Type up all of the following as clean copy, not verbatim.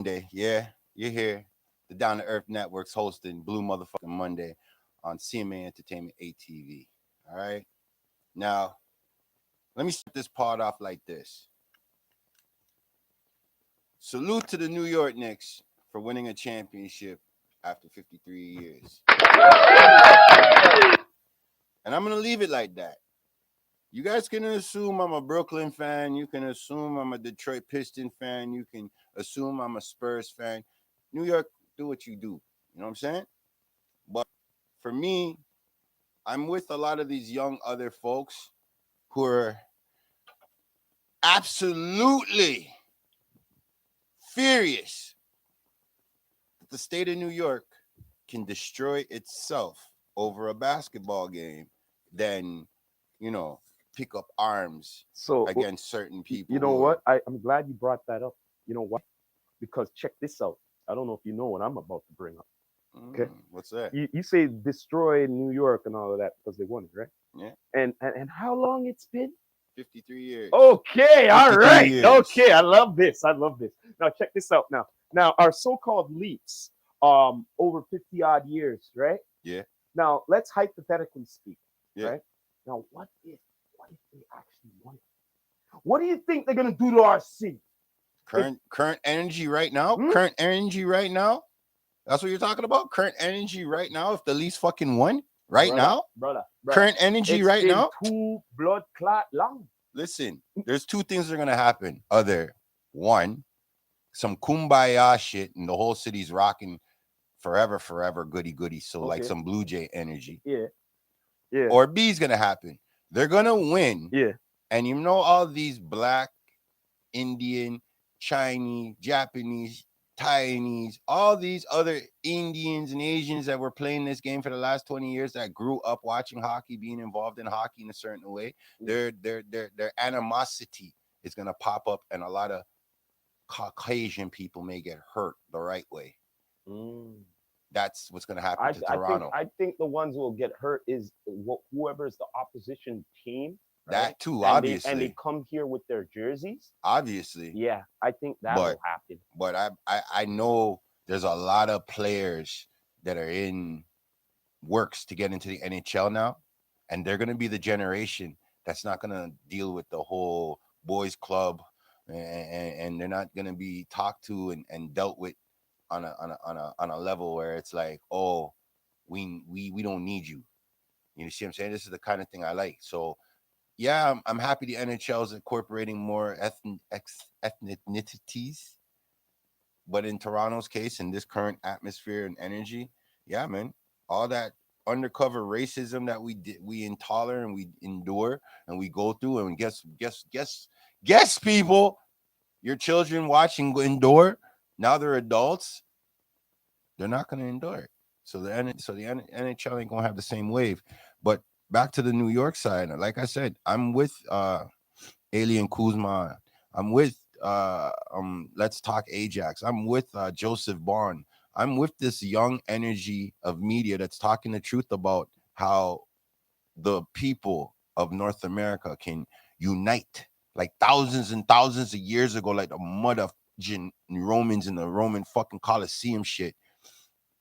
Monday. Yeah, you're here. The Down to Earth Network's hosting Blue Motherfucking Monday on CMA Entertainment ATV. All right. Now, let me start this part off like this. Salute to the New York Knicks for winning a championship after 53 years. And I'm going to leave it like that. You guys can assume I'm a Brooklyn fan. You can assume I'm a Detroit Piston fan. You can assume I'm a Spurs fan. New York, do what you do. You know what I'm saying? But for me, I'm with a lot of these young other folks who are absolutely furious that the state of New York can destroy itself over a basketball game than, you know, pick up arms So, against certain you people know who are what? I'm glad you brought that up. You know why? Because check this out. I don't know if you know what I'm about to bring up. Okay. what's that? You say destroy New York and all of that because they won it, right? Yeah, And how long it's been? 53 years. Okay, all 53 right. years. Okay, I love this. I love this. Now check this out now. Now our so-called leaps over 50 odd years, right? Yeah, Now let's hypothetically speak, yeah. right? Now what if they actually won it? What do you think they're gonna do to our city? If Current energy right now. hmm? Current energy right now. That's what you're talking about. Current energy right now. If the Leafs fucking won right brother, now. brother, Current energy it's right been now. too blood clot long. Listen, there's two things that are gonna happen. Other one, some kumbaya shit, and the whole city's rocking forever, forever, goody goody. So like Okay, some Blue Jay energy. yeah, yeah, Or B is gonna happen. They're gonna win, yeah. and you know all these black, Indian, Chinese, Japanese, Taiwanese, all these other Indians and Asians that were playing this game for the last 20 years that grew up watching hockey, being involved in hockey in a certain way, Mm. their animosity is gonna pop up, and a lot of Caucasian people may get hurt the right way. Mm. That's what's gonna happen to Toronto. I think the ones who will get hurt is whoever is the opposition team, right? That too, And they obviously, come here with their jerseys. obviously. Yeah, I think that But will happen. I know there's a lot of players that are in works to get into the NHL now, and they're gonna be the generation that's not gonna deal with the whole boys club, and they're not gonna be talked to and dealt with on a level where it's like, oh, we don't need you. You see what I'm saying? This is the kind of thing I like. So yeah, I'm happy the NHL is incorporating more ethnicities, but in Toronto's case, in this current atmosphere and energy, yeah, man, all that undercover racism that we intolerate and we endure and we go through, and guess, people, your children watching endure. Now they're adults, they're not going to endure it. So the NHL ain't gonna have the same wave. But back to the New York side, like I said, I'm with Alien Kuzma. I'm with Let's Talk Ajax. I'm with Joseph Bond. I'm with this young energy of media that's talking the truth about how the people of North America can unite like thousands and thousands of years ago, like the mother Romans in the Roman fucking Colosseum shit.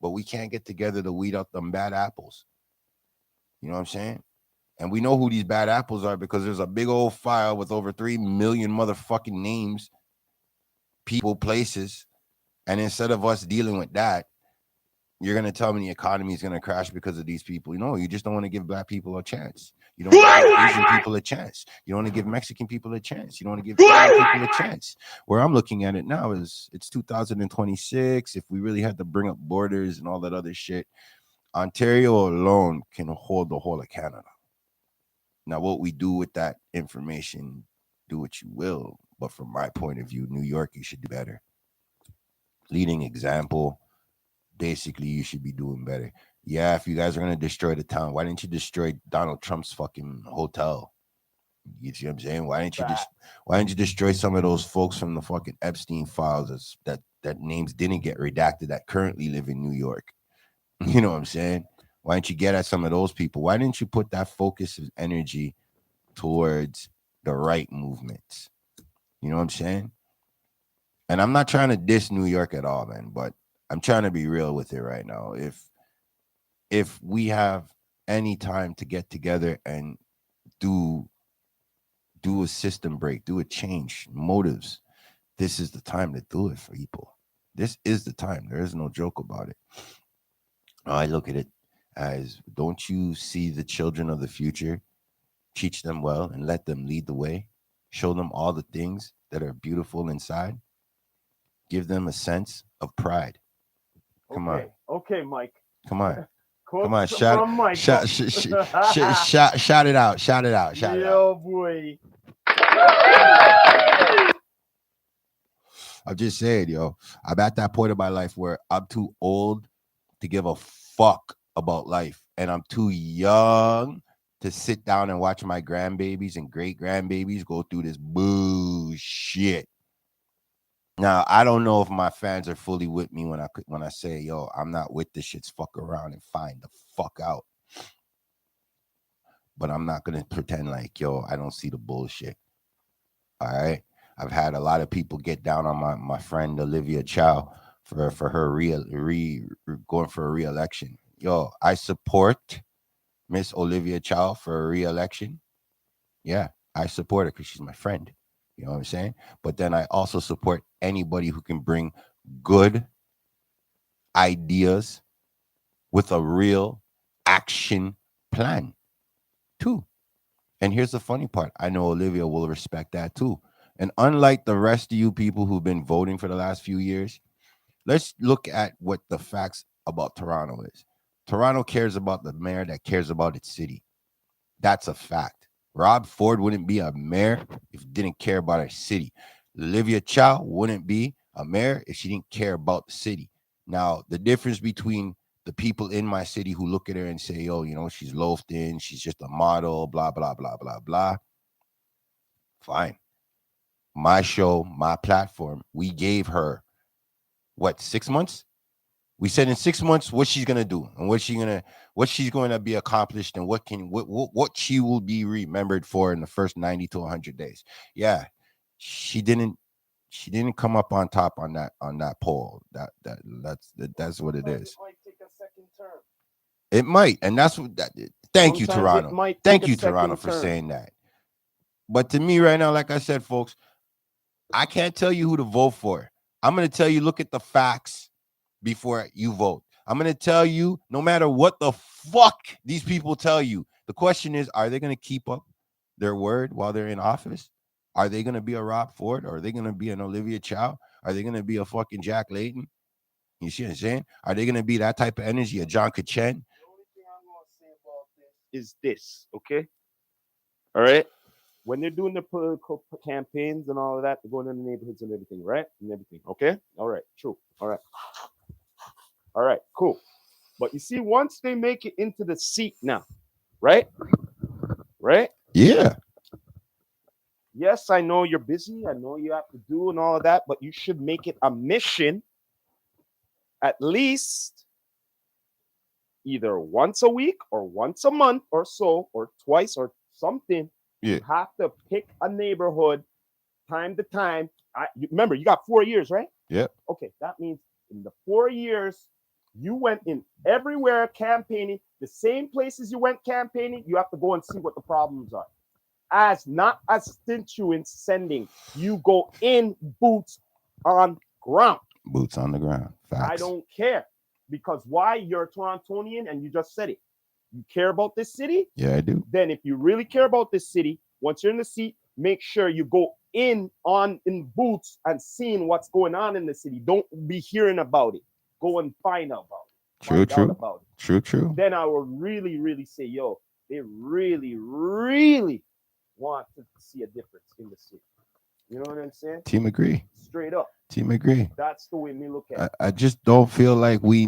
But we can't get together to weed out them bad apples. You know what I'm saying? And we know who these bad apples are because there's a big old file with over 3 million motherfucking names, people, places. And instead of us dealing with that, you're going to tell me the economy is going to crash because of these people. You know, you just don't want to give black people a chance. You don't want to give Asian people a chance. You don't want to give Mexican people a chance. You don't want to give Indian people a chance. Where I'm looking at it now is it's 2026. If we really had to bring up borders and all that other shit, Ontario alone can hold the whole of Canada. Now, what we do with that information, do what you will. But from my point of view, New York, you should do better. Leading example, basically, you should be doing better. Yeah, if you guys are going to destroy the town, why didn't you destroy Donald Trump's fucking hotel? You see what I'm saying? Why didn't you destroy some of those folks from the fucking Epstein files that names didn't get redacted that currently live in New York? You know what I'm saying? Why didn't you get at some of those people? Why didn't you put that focus of energy towards the right movements? You know what I'm saying? And I'm not trying to diss New York at all, man, but I'm trying to be real with it right now. If we have any time to get together and do do a system break, do a change, motives, this is the time to do it for people. This is the time. There is no joke about it. I look at it as, don't you see the children of the future? Teach them well and let them lead the way. Show them all the things that are beautiful inside. Give them a sense of pride. Come on. Okay, okay, Mike. Come on. Come on. Quotes from Michael. Shout it out. Shout it out. Shout it out. Yo, boy. I'm just saying, yo, I'm at that point in my life where I'm too old to give a fuck about life. And I'm too young to sit down and watch my grandbabies and great grandbabies go through this bullshit. Now, I don't know if my fans are fully with me when I say, yo, I'm not with this shit's fuck around and find the fuck out. But I'm not gonna pretend like, yo, I don't see the bullshit. All right. I've had a lot of people get down on my friend Olivia Chow for her going for a re-election. Yo, I support Miss Olivia Chow for a re-election. Yeah, I support her because she's my friend. You know what I'm saying? But then I also support anybody who can bring good ideas with a real action plan too. And here's the funny part. I know Olivia will respect that too. And unlike the rest of you people who've been voting for the last few years, let's look at what the facts about Toronto is. Toronto cares about the mayor that cares about its city. That's a fact. Rob Ford wouldn't be a mayor if he didn't care about our city. Olivia Chow wouldn't be a mayor if she didn't care about the city. Now, the difference between the people in my city who look at her and say, oh, she's loafed in, she's just a model, blah, blah, blah, blah, blah. Fine. My show, my platform, we gave her, what, 6 months? We said in 6 months what she's gonna do and what she's going to be accomplished and what she will be remembered for in the first 90 to 100 days. Yeah, she didn't come up on top on that poll. That's what it is. It might take a second term. It might, and that's what that. Thank you, Sometimes it Toronto. might Thank take a you, Toronto, second for term. saying that. But to me, right now, like I said, folks, I can't tell you who to vote for. I'm gonna tell you, look at the facts before you vote. I'm going to tell you, no matter what the fuck these people tell you, the question is, are they going to keep up their word while they're in office? Are they going to be a Rob Ford? Or are they going to be an Olivia Chow? Are they going to be a fucking Jack Layton? You see what I'm saying? Are they going to be that type of energy, a John Kachin? The only thing I'm going to say about this is this, okay? All right? When they're doing the political campaigns and all of that, they're going in the neighborhoods and everything, right? And everything, okay? All right, true. All right, cool. But you see, once they make it into the seat now, right? Right? Yeah. Yes, I know you're busy. I know you have to do and all of that, but you should make it a mission at least either once a week or once a month or so, or twice or something. Yeah. You have to pick a neighborhood time to time. Remember, you got 4 years, right? Yep. Okay, that means in the 4 years, you went in everywhere campaigning, the same places you went campaigning, you have to go and see what the problems are. As not as constituents sending, you go in boots on ground. Boots on the ground. Facts. I don't care. Because why? You're a Torontonian and you just said it. You care about this city? Yeah, I do. Then if you really care about this city, once you're in the seat, make sure you go in boots and seeing what's going on in the city. Don't be hearing about it. Go and find out about it. True. Then I will really, really say, yo, they really, really want to see a difference in the city. You know what I'm saying? Team agree. Straight up. Team agree. That's the way me look at it. I just don't feel like we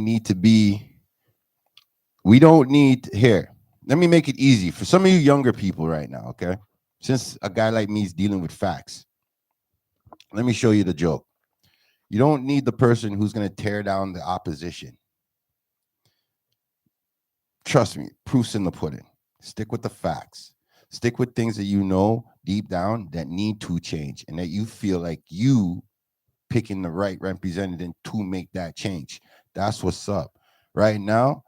don't need here. Let me make it easy for some of you younger people right now, okay? Since a guy like me is dealing with facts, let me show you the joke. You don't need the person who's going to tear down the opposition. Trust me, proof's in the pudding. Stick with the facts. Stick with things that you know deep down that need to change and that you feel like you picking the right representative to make that change. That's what's up. Right now,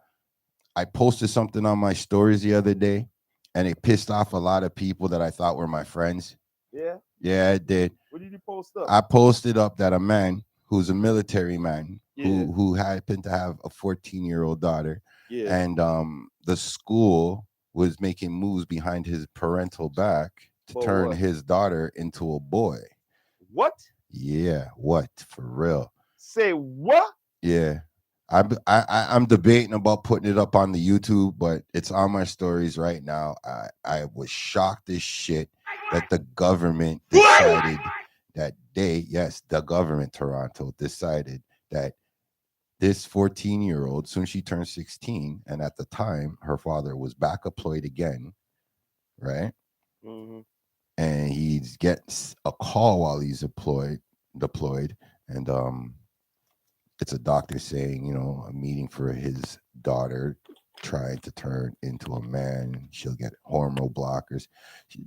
I posted something on my stories the other day, and it pissed off a lot of people that I thought were my friends. Yeah. Yeah, it did. What did you post up? I posted up that a man who's a military man Yeah. who happened to have a 14-year-old daughter, Yeah. and the school was making moves behind his parental back to But turn what? his daughter into a boy. What? Yeah, what for real? Say what? Yeah. I'm debating about putting it up on the YouTube, but it's on my stories right now. I was shocked as shit that the government decided that the government Toronto decided that this 14-year-old, soon she turned 16, and at the time her father was back deployed again, right? Mm-hmm. And he gets a call while he's deployed, and it's a doctor saying, a meeting for his daughter trying to turn into a man. She'll get hormone blockers.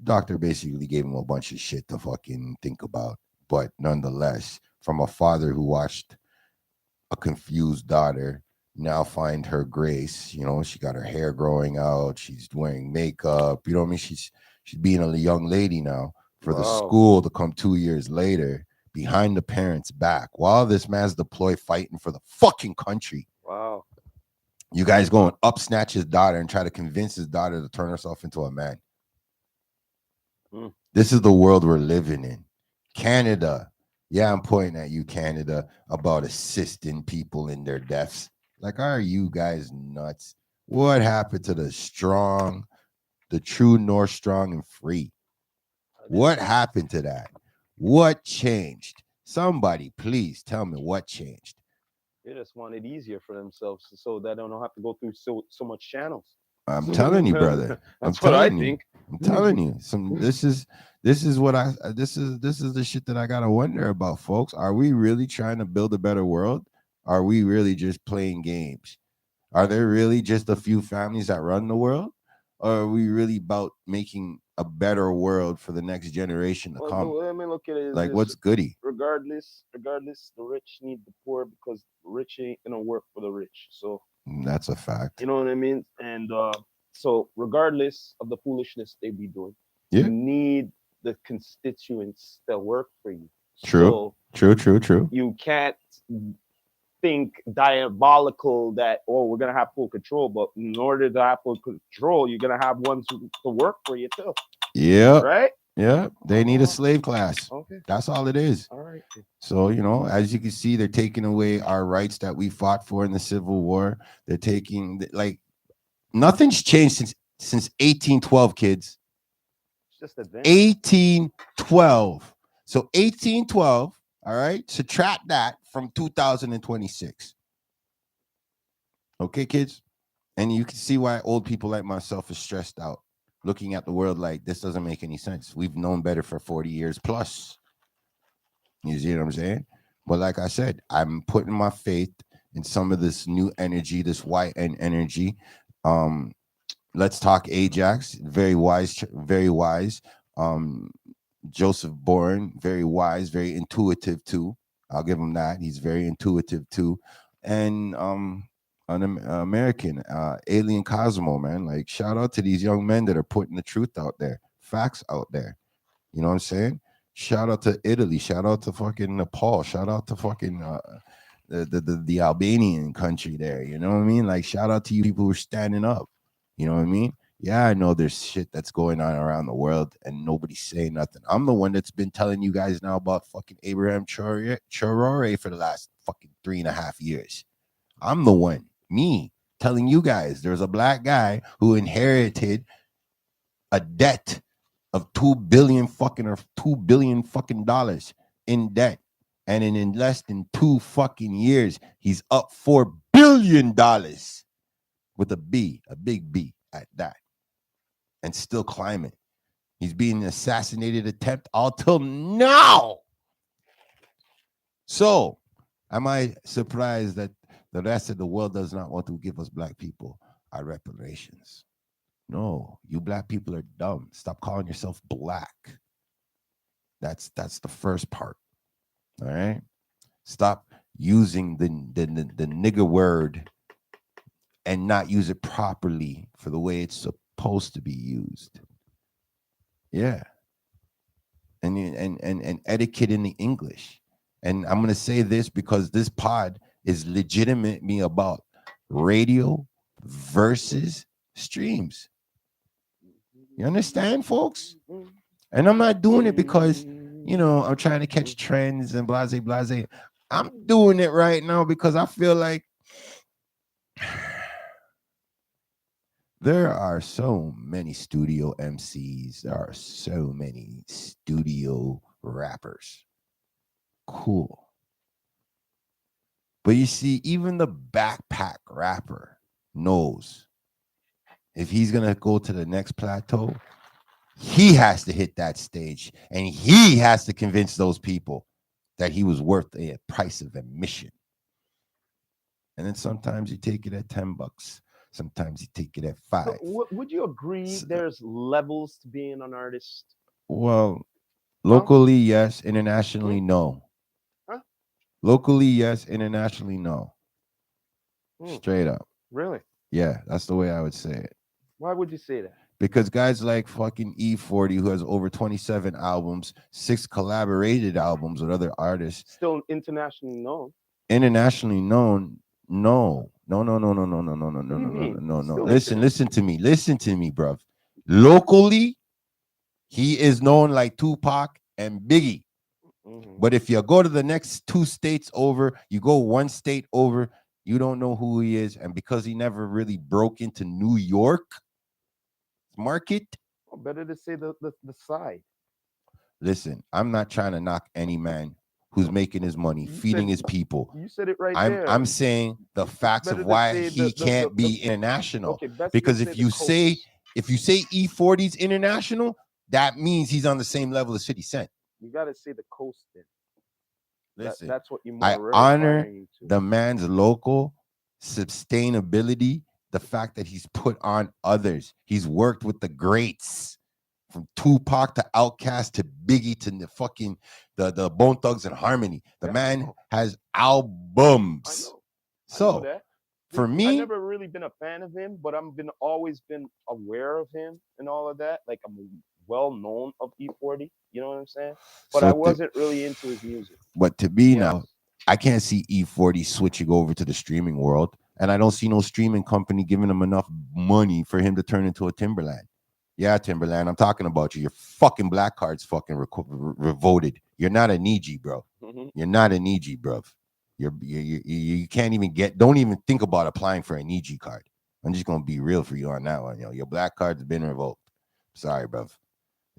Doctor basically gave him a bunch of shit to fucking think about. But nonetheless, from a father who watched a confused daughter now find her grace, she got her hair growing out. She's wearing makeup. You know what I mean? She's being a young lady now. For the Wow. school to come 2 years later behind the parents' back while this man's deployed fighting for the fucking country. Wow. You guys go and up snatch his daughter and try to convince his daughter to turn herself into a man. Mm. This is the world we're living in. Canada. Yeah, I'm pointing at you, Canada, about assisting people in their deaths. Like, are you guys nuts? What happened to the strong, the true North strong and free? What happened to that? What changed? Somebody, please tell me what changed. They just want it easier for themselves so that they don't have to go through so much channels. I'm telling you, brother. I'm That's what I telling you. think. I'm telling you. This is what this is the shit that I gotta wonder about, folks. Are we really trying to build a better world? Are we really just playing games? Are there really just a few families that run the world? Or are we really about making a better world for the next generation to Well, the come? way I mean look at it is Like, this: what's goody? regardless, the rich need the poor because the rich ain't gonna work for the rich. So That's a you fact. know what I mean. And so regardless of the foolishness they be doing, you Yeah. need the constituents that work for you. True. So True. you can't think diabolical that we're gonna have full control, but in order to have full control, you're gonna have ones to work for you too, Yeah. right? Yeah. They need a Oh, slave class. okay, That's all it is. all right. So, as you can see, they're taking away our rights that we fought for in the Civil War. They're taking like nothing's changed since 1812, kids. It's just advanced. 1812. So 1812, all right? Subtract that from 2026. Okay, kids? And you can see why old people like myself is stressed out, looking at the world like this doesn't make any sense. We've known better for 40 years plus. You see what I'm saying? But like I said, I'm putting my faith in some of this new energy, this YN energy. Um, let's talk Ajax. Very wise, very wise. Um, Joseph Bourne, very wise, very intuitive too. I'll give him that. He's very intuitive too. And an American, Alien Cosmo, man. Like, shout out to these young men that are putting the truth out there, facts out there. You know what I'm saying? Shout out to Italy. Shout out to fucking Nepal. Shout out to fucking the Albanian country there. You know what I mean? Like, shout out to you people who are standing up. You know what I mean? Yeah, I know there's shit that's going on around the world and nobody's saying nothing. I'm the one that's been telling you guys now about fucking Abraham Traore for the last fucking 3.5 years. I'm the one, me, telling you guys there's a black guy who inherited a debt of 2 billion fucking or $2 billion in debt. And in less than 2 fucking years, he's up $4 billion with a B, a big B at that, and still climbing. He's being assassinated attempt all till now. So, am I surprised that the rest of the world does not want to give us black people our reparations? No, you black people are dumb. Stop calling yourself black. That's the first part. All right. Stop using the nigger word and not use it properly for the way it's supposed to be used. Yeah. And etiquette in the English. And I'm gonna say this because this pod is legitimately about radio versus streams. You understand, folks? And I'm not doing it because, I'm trying to catch trends and blase blase. I'm doing it right now because I feel like there are so many studio MCs. There are so many studio rappers. Cool. But you see, even the backpack rapper knows if he's going to go to the next plateau, he has to hit that stage and he has to convince those people that he was worth a price of admission. And then sometimes you take it at $10. Sometimes you take it at $5. So, would you agree So, there's levels to being an artist? well, Huh? locally, yes. Hmm? Internationally, no. Huh? Locally, yes. Internationally, no. Hmm. Straight up. Really? Yeah, that's the way I would say it. Why would you say that? Because guys like fucking E40, who has over 27 albums, 6 collaborated albums with other artists, Still internationally known. internationally known. No, no, no, no, no, no, no, no, no, What no, do you no, no, mean? no, no. Still Listen international. to me. Listen to me, bruv. Locally, he is known like Tupac and Biggie. Hmm. But if you go to the next 2 states over, you go 1 state over, you don't know who he is. And because he never really broke into New York market, Well, better to say the side. listen, I'm not trying to knock any man who's making his money, You feeding said his people. you said it right I'm there. saying the It's facts of better to why say he can't the be international. okay. Best to Because say the coast. if you say E40's international, that means he's on the same level as 50 Cent. You got to say the coast then. Listen, That's what you're I more honor referring to. the man's local sustainability, the fact that he's put on others. He's worked with the greats from Tupac to Outkast to Biggie to the fucking the Bone Thugs and Harmony. The Yeah, I man know. has I albums. know. I know So that. for I me, never really been a fan of him, but I've been always been aware of him and all of that. Like I'm well known of E40. You know what I'm saying? But I so wasn't really into his music, but to to me be now, honest. I can't see E40 switching over to the streaming world, and I don't see no streaming company giving him enough money for him to turn into a Timberland. Yeah, Timberland, I'm talking about you. Your fucking black card's fucking revoted. You're not a Niji, bro. Hmm. You're not a Niji, bro. You can't even don't even think about applying for a Niji card. I'm just gonna be real for you on that one. Your black card's been revoked. Sorry, bro.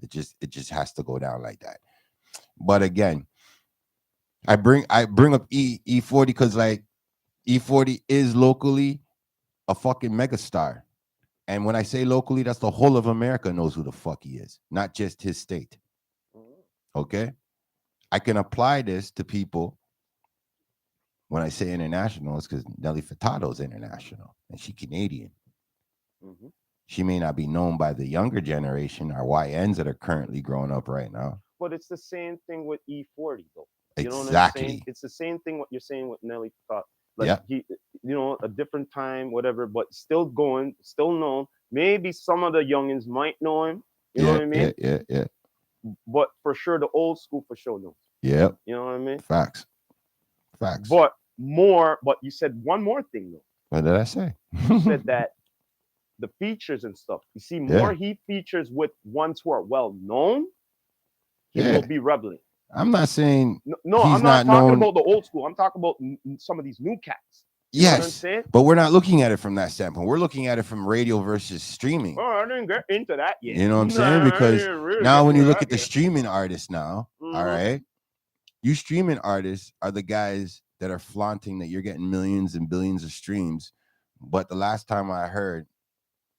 It just has to go down like that. But again, I bring up E40 because like E40 is locally a fucking megastar. And when I say locally, that's the whole of America knows who the fuck he is, not just his state. Okay? I can apply this to people when I say international, it's because Nelly Furtado is international and she Canadian. Hmm. She may not be known by the younger generation, our YNs that are currently growing up right now. But it's the same thing with E40 though. You know what I'm saying? Exactly. It's the same thing what you're saying with Nelly Thought. Like Yeah. he, a different time, whatever, but still going, still known. Maybe some of the youngins might know him. You know Yeah. what I Yeah. mean? Yeah. Yeah. But for sure, the old school for sure knows. Yeah. You know what I mean? Facts. Facts. But more. But you said one more thing though. What did I say? You said that the features and stuff. You see, more Yeah. he features with ones who are well known, he will Yeah. be rebelling. I'm not saying No, no, he's I'm not not talking known. about the old school. I'm talking about some of these new cats. You know what I'm Yes, saying? but we're not looking at it from that standpoint. We're looking at it from radio versus Oh, streaming. I didn't get into that yet. You know what I'm saying? I Because didn't really now get when into you look that at the yet. streaming artists now, all Mm-hmm. right, you streaming artists are the guys that are flaunting that you're getting millions and billions of streams. But the last time I heard,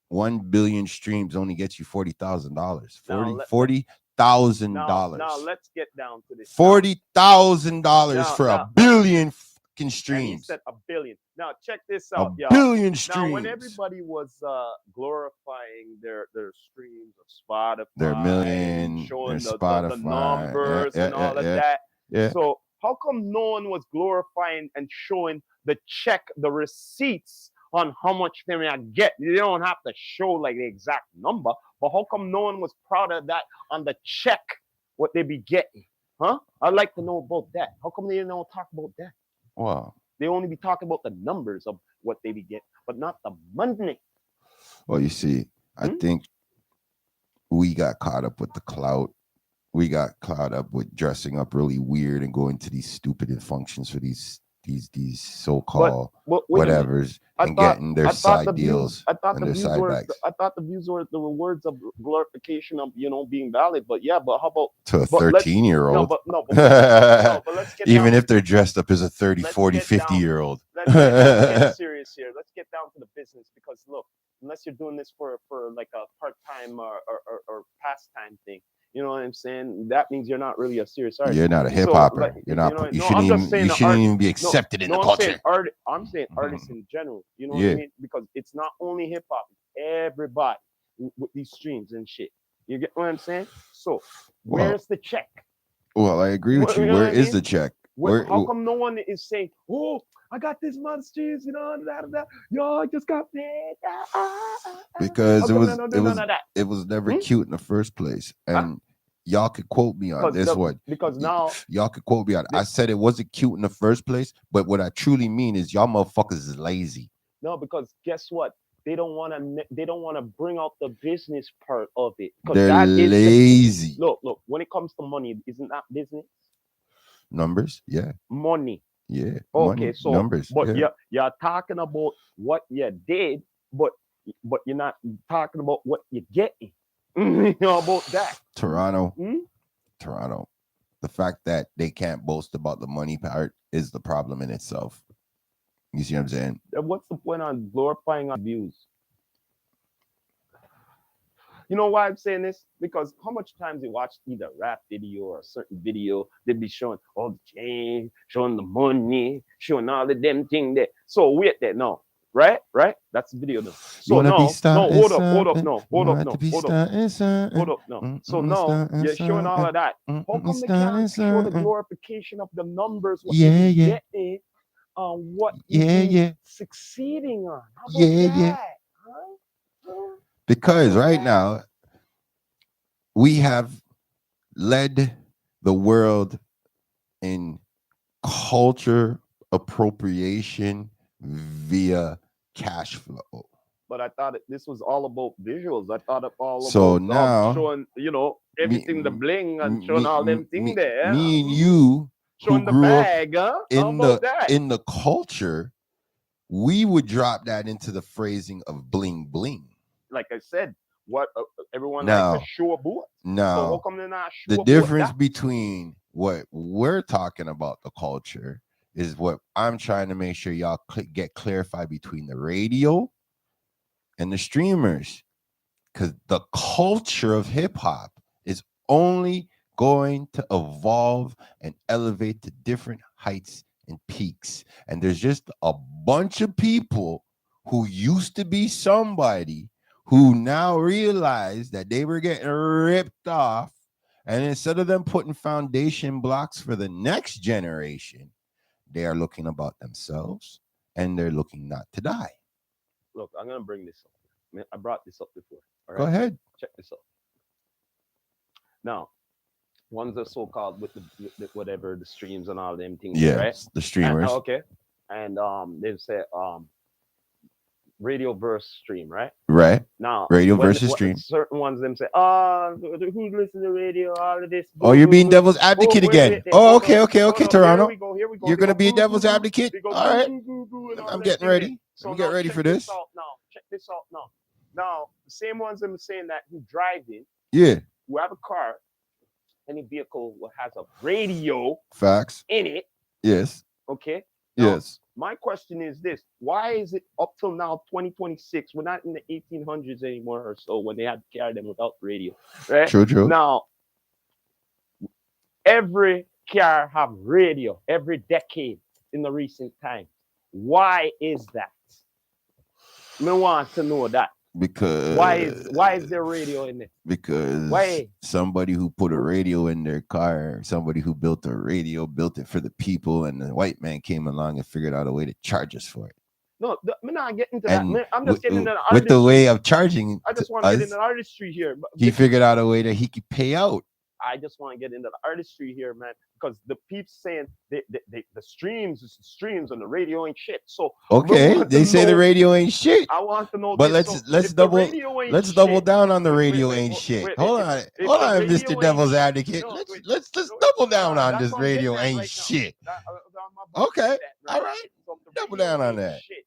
1 billion streams only gets you $40,000. Now Forty let, let forty thousand now dollars. let's get down to this. $40,000 for a Now, billion fucking and he streams. said a billion. Now check this A out, y'all. billion Now, when streams. everybody was glorifying their streams of They're Spotify and million, their showing the Spotify. Yeah, numbers yeah, and yeah, all of yeah, that, yeah. so How come no one was glorifying and showing the receipts on how much them I get? You don't have to show like the exact number, but how come no one was proud of that on the check what they be getting? Huh? I'd like to know about that. How come they don't talk about that? Wow. They only be talking about the numbers of what they be getting, but not the money. Well, you see, I Hmm? think we got caught up with the clout. We got caught up with dressing up really weird and going to these stupid functions for these But so-called but wait a minute. whatevers and getting their I thought the side views deals I thought and the their views side were bags I thought the views were the words of glorification of being valid. But yeah, but how about to a but let's 13-year-old. no but let's no but let's get down Even if they're dressed up as a 30, let's 40, get 50 down year old. let's get serious here. Let's get down to the business because look, unless you're doing this for like a part-time or pastime thing, you know what I'm saying? That means you're not really a serious artist. You're not a hip So like hopper. You're not. You no, I'm shouldn't just even. saying You the shouldn't art. even be No, accepted in the no, I'm saying culture. art. I'm saying artists in general. You know what I Yeah. mean? Because it's not only hip hop. Everybody with these streams and shit. You get what I'm saying? So Well, where's the check? well, I agree with You you. know what Where I is mean? the check? Where? How come no one is saying, "Oh, I got this month streams, yo, I just got paid." How Because come they don't do none of that? it was never Hmm? cute in the first place, Huh? and y'all could quote me on this one. Because now Y'all could quote me on. they, I said it wasn't cute in the first place, but what I truly mean is y'all motherfuckers is lazy. no, because guess what? They don't want to bring out the business part of it because They're that is the lazy. look. When it comes to money, isn't that business? Numbers, yeah, Money. yeah. Okay, Money, so numbers, but yeah. you're talking about what you did, but you're not talking about what you're getting. You know about that. Toronto, Hmm? Toronto. The fact that they can't boast about the money part is the problem in itself. You see what I'm saying? Then what's the point on glorifying our views? You know why I'm saying this? Because how much times you watch either a rap video or a certain video, they be showing all the change, showing the money, showing all of them things there. So wait there, no. Right? Right? That's the video though. You So want to be no, starting hold up, something. no, You hold up, want to no, be hold up, starting hold something. up, no. So now Starting you're showing all something. of that. How come they Starting can't show the something. glorification of the numbers, what you Yeah, be yeah, getting, what you yeah, be yeah, succeeding on? How about yeah, yeah. that? Huh? Huh? How Because about right that? now we have led the world in culture appropriation via cash flow. But I thought this was all about visuals. I thought it all So about now showing, me, everything the bling and showing me, all them thing me, there. me and Mhm. you who Showing the grew up bag, huh? How about that? in the culture, we would drop that into the phrasing of bling bling. Like I said, what everyone like to Now, show about. So how now come they're not the show about difference that? between what we're talking about the culture is what I'm trying to make sure y'all get clarified between the radio and the streamers, because the culture of hip hop is only going to evolve and elevate to different heights and peaks. And there's just a bunch of people who used to be somebody who now realize that they were getting ripped off. And instead of them putting foundation blocks for the next generation, they are looking about themselves and they're looking not to die. Look, I'm gonna bring this up. I brought this up before. All Go right, ahead. check this out. Now, one's are so-called with the whatever the streams and all them things there, right? Yes, the streamers. Okay, and they say radio verse stream, right? Right. Now, Radio when versus stream. certain ones them say, "Oh, who's listening to radio? All of this, Oh, boo, you're boo, being boo." devil's Oh, advocate wait again. there, Oh, okay, okay, okay, hold up. Here Toronto. we go, here we go. You're They gonna go be boo, boo, devil's boo. advocate. They go All boo, right. boo, boo, boo, and all I'm them getting thing there. ready. Let So me get now ready check for this this. out. Now check this out. Now the same ones I'm saying that who driving, Yeah. who have a car, any vehicle will has a radio Facts. in it. Yes. Okay. Now, Yes. my question is this: why is it up till now, 2026? We're not in the 1800s anymore or so when they had to carry them without radio, right? True, true. Now, every car have radio every decade in the recent times. Why is that? Me want to know that. Because Why is there radio in it? because Why? somebody who put a radio in their car, somebody who built a radio, built it for the people, and the white man came along and figured out a way to charge us for it. No, I'm not getting to that. And I'm just getting into the with the way artistry. of charging I to just want to get into us, the artistry here. But he figured out a way that he could pay out. I just want to get into the artistry here, man, because the peeps saying the streams on the radio ain't shit. So I Okay, want to they say the know. radio ain't shit, I want to know but this. So let's if the double radio ain't let's double shit, down on the wait, radio ain't shit. wait. If Hold the on, Mister radio ain't Devil's shit, Advocate. no, Let's wait, let's let's no, double down on that's this what I'm getting radio at ain't right now. shit. I'm about to Okay, say that, all right? right, So if the double radio down on ain't that. shit,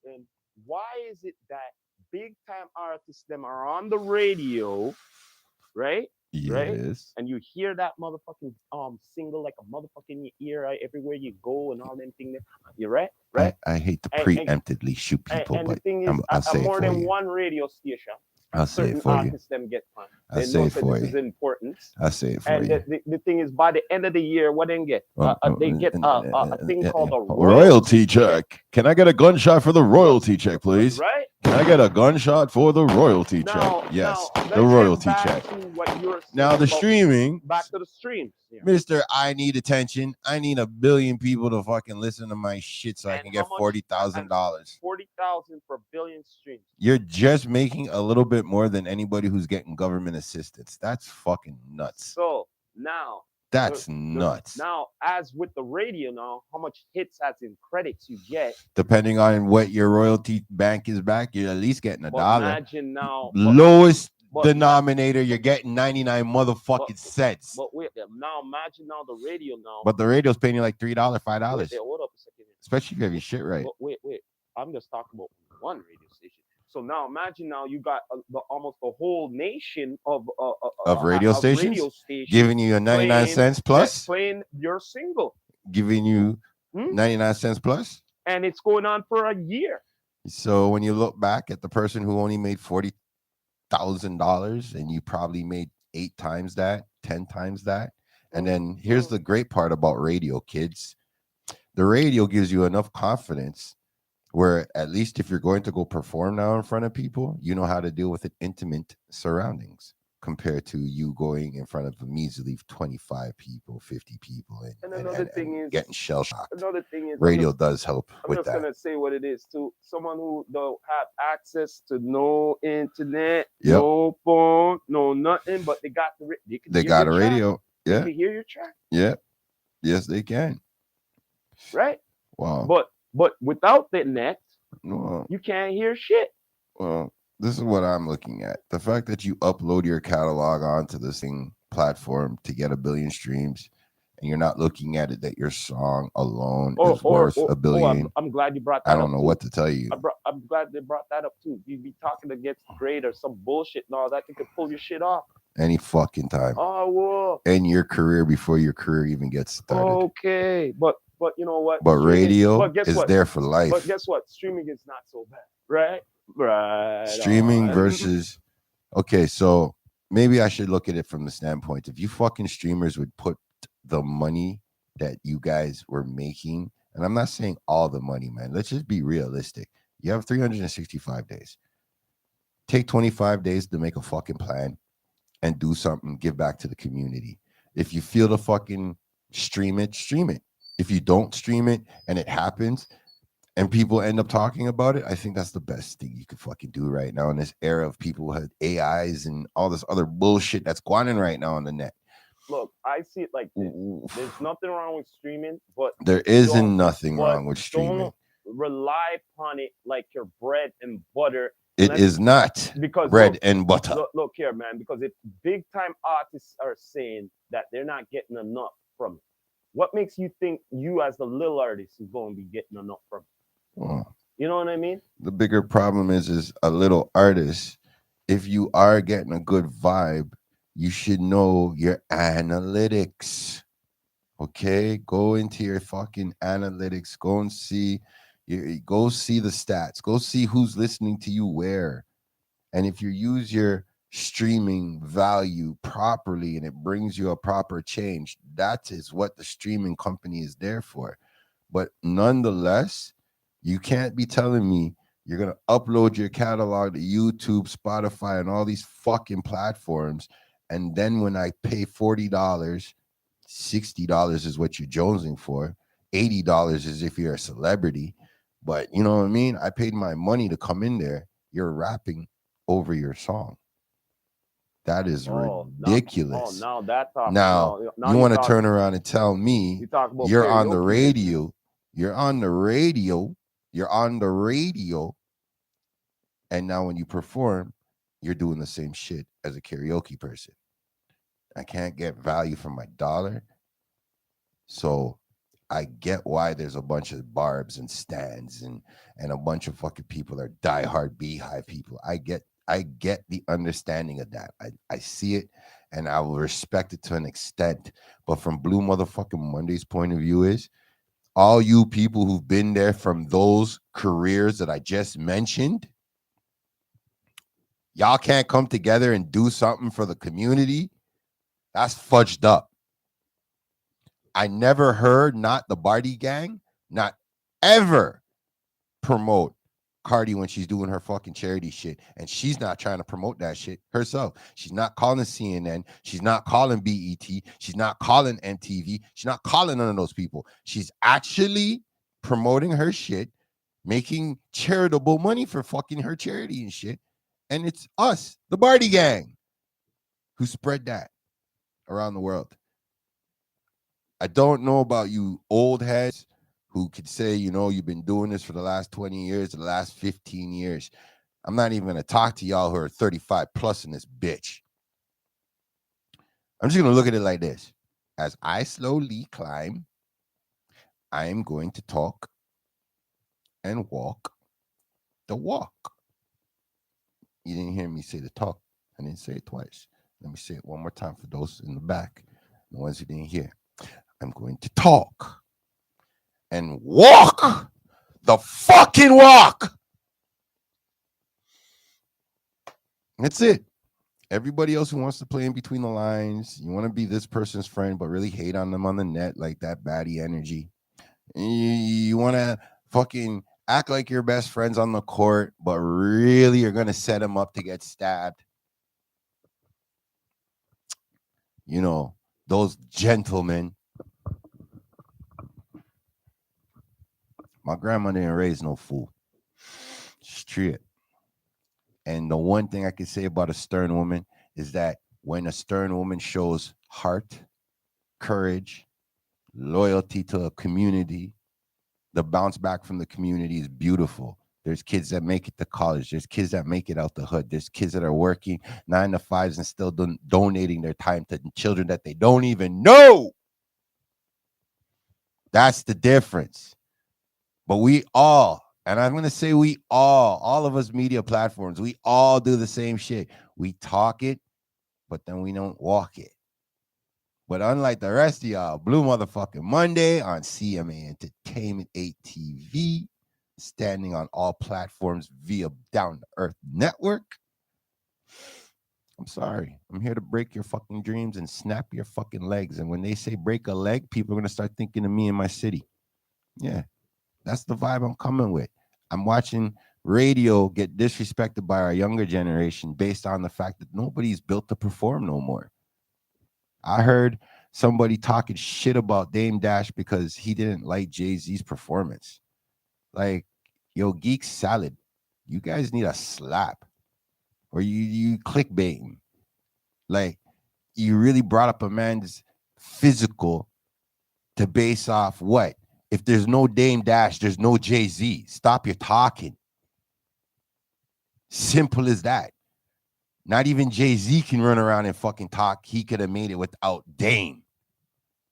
then why is it that big time artists them are on the radio, right? Right? Yes, And you hear that motherfucking single like a motherfucking in your ear right? Everywhere you go and all them things. You're right, right? I hate to And, and preemptively shoot people, and the but thing is, I'll at say it more for than you. one radio station, I'll say it certain for you. artists them get fun. I'll They say know it that for this you. is important. I'll say it for And you. the thing is, by the end of the year, what they get? They get a thing called a Royalty royalty check, check. Can I get a gunshot for the royalty check, please? right? Can I get a gunshot for the royalty Now, check? Yes, the let's get royalty back check. to what you're Now saying the about streaming, back to the streams. Yeah. Mister, I need attention. I need 1 billion people to fucking listen to my shit so I And can how get much? $40,000. 40,000 per billion streams. You're just making a little bit more than anybody who's getting government assistance. That's fucking nuts. So now, That's nuts. now as with the radio, now how much hits as in credits you get? Depending on what your royalty bank is back, you're at least getting a But dollar. imagine now, Lowest but- denominator, you're getting 99 motherfucking cents. but wait, now imagine now the radio now. But the radio's paying you like $3, $5, Wait, hold up a second. especially if you have your shit right. But wait. I'm just talking about one radio station. So now imagine now you got almost the whole nation Of radio stations giving you a 99 cents plus, playing your single, giving you 99 cents plus, and it's going on for a year. So when you look back at the person who only made $40,000 and you probably made 8 times that, 10 times that, and then here's the great part about radio, kids. The radio gives you enough confidence where at least if you're going to go perform now in front of people, you know how to deal with intimate surroundings compared to you going in front of a measly 25 people, 50 people, and another thing is getting shell shocked. Another thing is radio does help I'm with just that. Gonna say what it is to someone who don't have access to no internet, Yep. no phone, no nothing, but they got they got a radio. Yeah. They can hear your track. Yeah. Yes, they can. Right. Wow. But without the net, well, you can't hear shit. Well, this is what I'm looking at. The fact that you upload your catalog onto this thing platform to get 1 billion streams, and you're not looking at it that your song alone is worth 1 billion. I'm glad you brought that up. I don't know what to tell you. I'm glad they brought that up too. You be talking against grade or some bullshit and all that, they could pull your shit off any fucking time. Oh, whoa. In your career before your career even gets started. Okay, but you know what? But radio is there for life. But guess what? Streaming is not so bad, right? Right. Streaming versus okay, so maybe I should look at it from the standpoint if you fucking streamers would put the money that you guys were making, and I'm not saying all the money, man. Let's just be realistic. You have 365 days. Take 25 days to make a fucking plan and do something, give back to the community. If you feel to fucking stream it, stream it. If you don't stream it and it happens and people end up talking about it, I think that's the best thing you could fucking do right now in this era of people who have AIs and all this other bullshit that's going on right now on the net. Look, I see it like this. There's nothing wrong with streaming, but there isn't nothing wrong with streaming. Don't rely upon it like your bread and butter. It is not because bread and butter. Look here, man, because if big time artists are saying that they're not getting enough from it, what makes you think you as the little artist is going to be getting enough from it? Well, you know what I mean? The bigger problem is a little artist. If you are getting a good vibe, you should know your analytics. Okay, go into your fucking analytics. Go and see. Go see the stats. Go see who's listening to you where. And if you use your streaming value properly and it brings you a proper change, that is what the streaming company is there for. But nonetheless, you can't be telling me You're gonna upload your catalog to YouTube, Spotify, and all these fucking platforms. And then when I pay $40, $60 is what you're jonesing for. $80 is if you're a celebrity. But you know what I mean? I paid my money to come in there. You're rapping over your song. That is ridiculous. now that talk Now, now you you want to talk turn around and tell me you talk about you're on the karaoke business. radio, you're on the radio, you're on the radio, and now when you perform, you're doing the same shit as a karaoke person. I can't get value for my dollar. So I get why there's a bunch of barbs and stands and a bunch of fucking people are diehard beehive people. I get the understanding of that. I see it and I will respect it to an extent. But from Blue Motherfucking Monday's point of view is all you people who've been there from those careers that I just mentioned, y'all can't come together and do something for the community. That's fudged up. I never heard not the Barty gang, not ever promote Cardi when she's doing her fucking charity shit. And she's not trying to promote that shit herself. She's not calling CNN. She's not calling BET. She's not calling MTV. She's not calling none of those people. She's actually promoting her shit, making charitable money for fucking her charity and shit. And it's us, the Barty gang, who spread that around the world. I don't know about you old heads who could say, you've been doing this for the last 20 years, the last 15 years. I'm not even going to talk to y'all who are 35 plus in this bitch. I'm just going to look at it like this. As I slowly climb, I am going to talk and walk the walk. You didn't hear me say the talk. I didn't say it twice. Let me say it one more time for those in the back, the ones who didn't hear. I'm going to talk and walk the fucking walk. That's it. Everybody else who wants to play in between the lines, you want to be this person's friend, but really hate on them on the net like that baddie energy. You want to fucking act like you're best friends on the court, but really you're going to set them up to get stabbed. Those gentlemen. My grandma didn't raise no fool. Straight. And the one thing I can say about a stern woman is that when a stern woman shows heart, courage, loyalty to a community, the bounce back from the community is beautiful. There's kids that make it to college. There's kids that make it out the hood. There's kids that are working 9 to 5s and still donating their time to children that they don't even know. That's the difference. But we all, and I'm going to say we all of us media platforms, we all do the same shit. We talk it, but then we don't walk it. But unlike the rest of y'all, Blue Motherfucking Monday on CMA Entertainment 8 TV, standing on all platforms via Down to Earth Network. I'm sorry. I'm here to break your fucking dreams and snap your fucking legs. And when they say break a leg, people are going to start thinking of me in my city. Yeah, that's the vibe I'm coming with. I'm watching radio get disrespected by our younger generation based on the fact that nobody's built to perform no more. I heard somebody talking shit about Dame Dash because he didn't like Jay-Z's performance. Like, yo, geek salad, you guys need a slap. Or you clickbaiting. Like, you really brought up a man's physical to base off what? If there's no Dame Dash, there's no Jay-Z. Stop your talking. Simple as that. Not even Jay-Z can run around and fucking talk. He could have made it without Dame.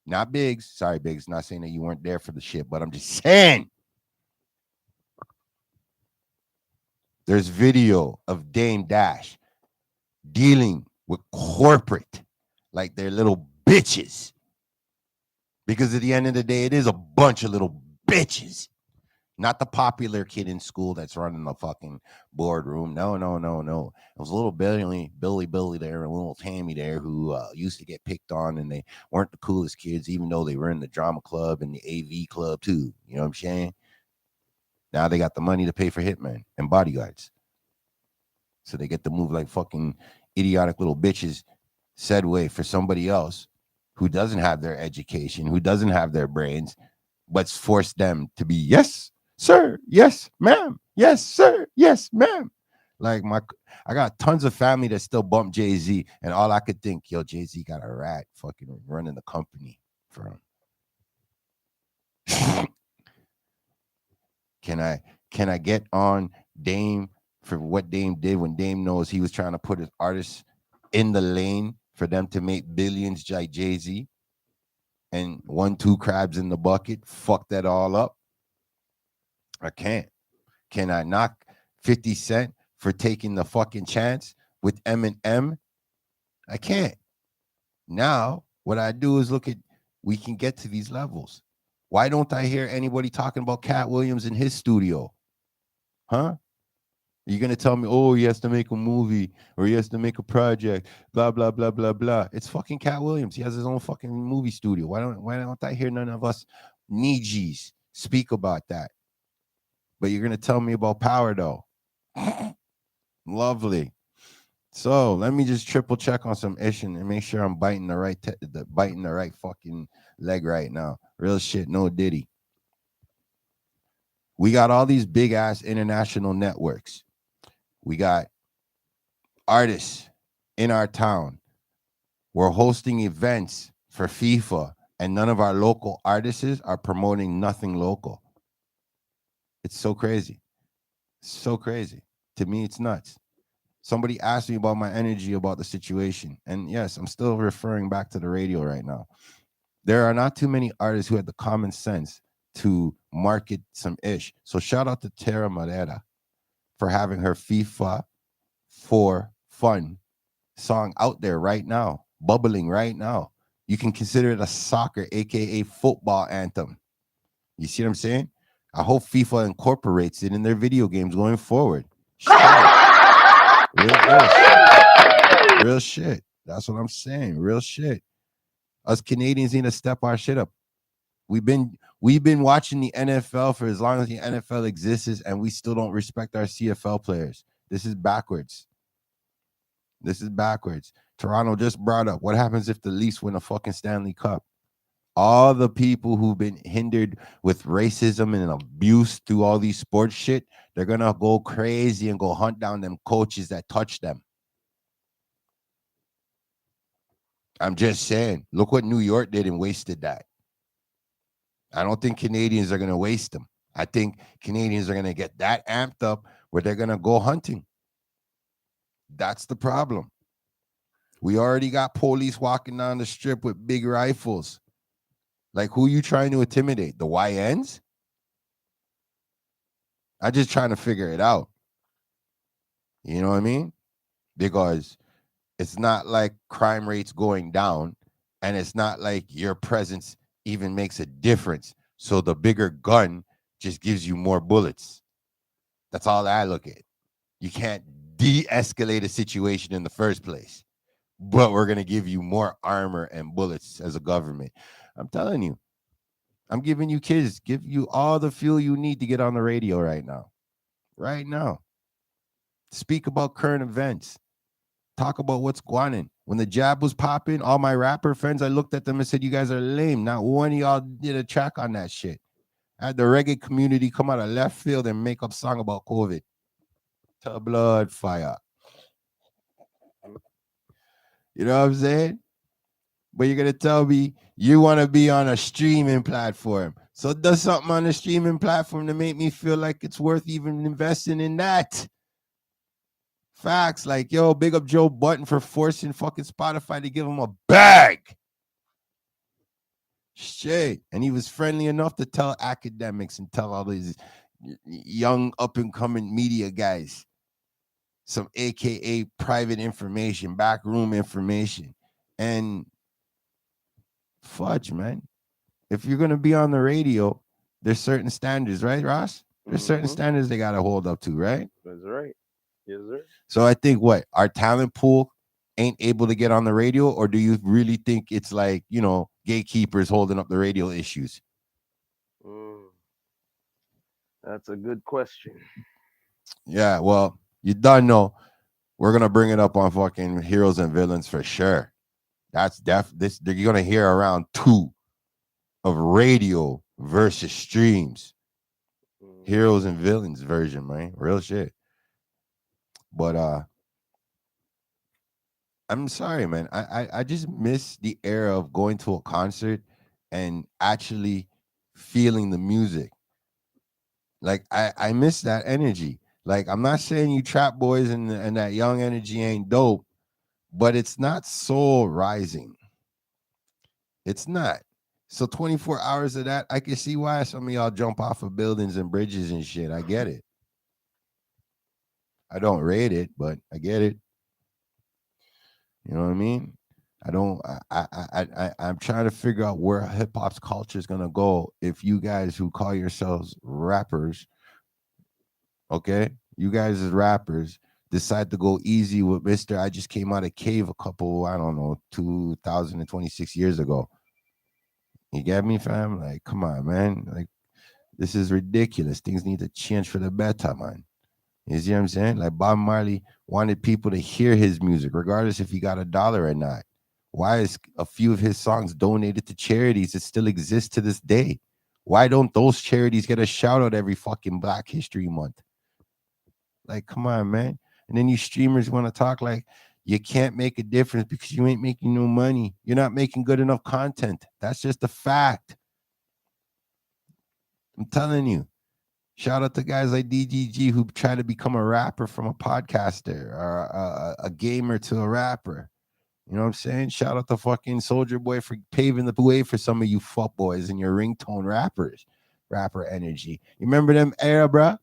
Not Biggs. Sorry, Biggs. Not saying that you weren't there for the shit, but I'm just saying. There's video of Dame Dash dealing with corporate like they're little bitches. Because at the end of the day, it is a bunch of little bitches. Not the popular kid in school that's running the fucking boardroom. No. It was a little Billy there, and a little Tammy there who used to get picked on, and they weren't the coolest kids, even though they were in the drama club and the AV club too. You know what I'm saying? Now they got the money to pay for hitmen and bodyguards. So they get to move like fucking idiotic little bitches said way for somebody else who doesn't have their education, who doesn't have their brains, but's forced them to be yes, sir, yes, ma'am, yes, sir, yes, ma'am. Like I got tons of family that still bump Jay-Z, and all I could think, yo, Jay-Z got a rat fucking running the company for him. Can I get on Dame for what Dame did when Dame knows he was trying to put his artists in the lane for them to make billions like Jay-Z and 1-2 crabs in the bucket, fuck that all up? I can't. Can I knock 50 Cent for taking the fucking chance with Eminem? I can't. Now, what I do is look at we can get to these levels. Why don't I hear anybody talking about Cat Williams in his studio? Huh? You're gonna tell me, oh, he has to make a movie or he has to make a project, blah blah blah blah blah. It's fucking Cat Williams. He has his own fucking movie studio. Why don't I hear none of us Nijis speak about that? But you're gonna tell me about power though. Lovely. So let me just triple check on some ish and make sure I'm biting biting the right fucking leg right now. Real shit, no diddy. We got all these big ass international networks. We got artists in our town. We're hosting events for FIFA, and none of our local artists are promoting nothing local. It's so crazy. So crazy. To me, it's nuts. Somebody asked me about my energy about the situation. And yes, I'm still referring back to the radio right now. There are not too many artists who had the common sense to market some ish. So shout out to Tara Morera for having her FIFA for fun song out there right now, bubbling right now. You can consider it a soccer, aka football anthem. You see what I'm saying? I hope FIFA incorporates it in their video games going forward. Shit. Real ish. Real shit. That's what I'm saying. Real shit. Us Canadians need to step our shit up. We've been watching the NFL for as long as the NFL exists, and we still don't respect our CFL players. This is backwards. This is backwards. Toronto just brought up what happens if the Leafs win a fucking Stanley Cup. All the people who've been hindered with racism and abuse through all these sports shit, they're gonna go crazy and go hunt down them coaches that touch them. I'm just saying, look what New York did and wasted that. I don't think Canadians are gonna waste them. I think Canadians are gonna get that amped up where they're gonna go hunting. That's the problem. We already got police walking down the strip with big rifles. Like, who you trying to intimidate? The YNs? I'm just trying to figure it out. You know what I mean? Because it's not like crime rates going down, and it's not like your presence even makes a difference. So the bigger gun just gives you more bullets. That's all I look at. You can't de-escalate a situation in the first place, but we're going to give you more armor and bullets as a government. I'm telling you, I'm giving you kids, give you all the fuel you need to get on the radio right now. Right now. Speak about current events. Talk about what's going on. When the jab was popping, all my rapper friends, I looked at them and said, you guys are lame. Not one of y'all did a track on that shit. I had the reggae community come out of left field and make up song about COVID. To blood fire. You know what I'm saying? But you're going to tell me you want to be on a streaming platform. So does something on a streaming platform to make me feel like it's worth even investing in that. Facts. Like, yo, big up Joe Button for forcing fucking Spotify to give him a bag. Shit. And he was friendly enough to tell academics and tell all these young up and coming media guys some AKA private information, backroom information. And fudge, man. If you're going to be on the radio, there's certain standards, right, Ross? There's certain standards they got to hold up to, right? That's right. Yes, sir. So I think what? Our talent pool ain't able to get on the radio, or do you really think it's like, gatekeepers holding up the radio issues? That's a good question. Yeah, well, you done know we're gonna bring it up on fucking heroes and villains for sure. That's this you're gonna hear around two of radio versus streams. Mm-hmm. Heroes and villains version, man. Real shit. But I'm sorry, man. I just miss the era of going to a concert and actually feeling the music. Like I miss that energy. Like I'm not saying you trap boys and that young energy ain't dope, but it's not soul rising. It's not. So 24 hours of that, I can see why some of y'all jump off of buildings and bridges and shit. I get it. I don't rate it, but I get it. You know what I mean? I don't. I'm trying to figure out where hip hop's culture is gonna go if you guys who call yourselves rappers, okay, you guys as rappers decide to go easy with Mister. I just came out of cave a couple, I don't know, 2026 years ago. You get me, fam? Like, come on, man. Like, this is ridiculous. Things need to change for the better, man. You see what I'm saying? Like Bob Marley wanted people to hear his music, regardless if he got a dollar or not. Why is a few of his songs donated to charities that still exist to this day? Why don't those charities get a shout out every fucking Black History Month? Like, come on, man. And then you streamers want to talk like you can't make a difference because you ain't making no money. You're not making good enough content. That's just a fact. I'm telling you. Shout out to guys like DGG who try to become a rapper from a podcaster or a gamer to a rapper. You know what I'm saying? Shout out to fucking Soldier Boy for paving the way for some of you fuck boys and your ringtone rappers, rapper energy. You remember them era, bruh?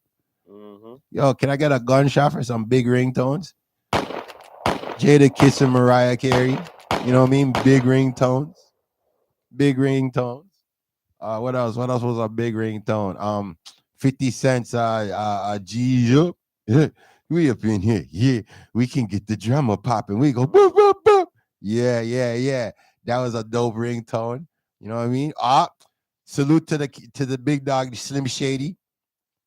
Mm-hmm. Yo, can I get a gunshot for some big ringtones? Jada kissing Mariah Carey. You know what I mean? Big ringtones. Big ringtones. What else? What else was a big ringtone? 50 cents. G's up. We up in here. Yeah, we can get the drummer popping. We go boop boop boop. Yeah, yeah, yeah. That was a dope ringtone. You know what I mean? Salute to the big dog, Slim Shady.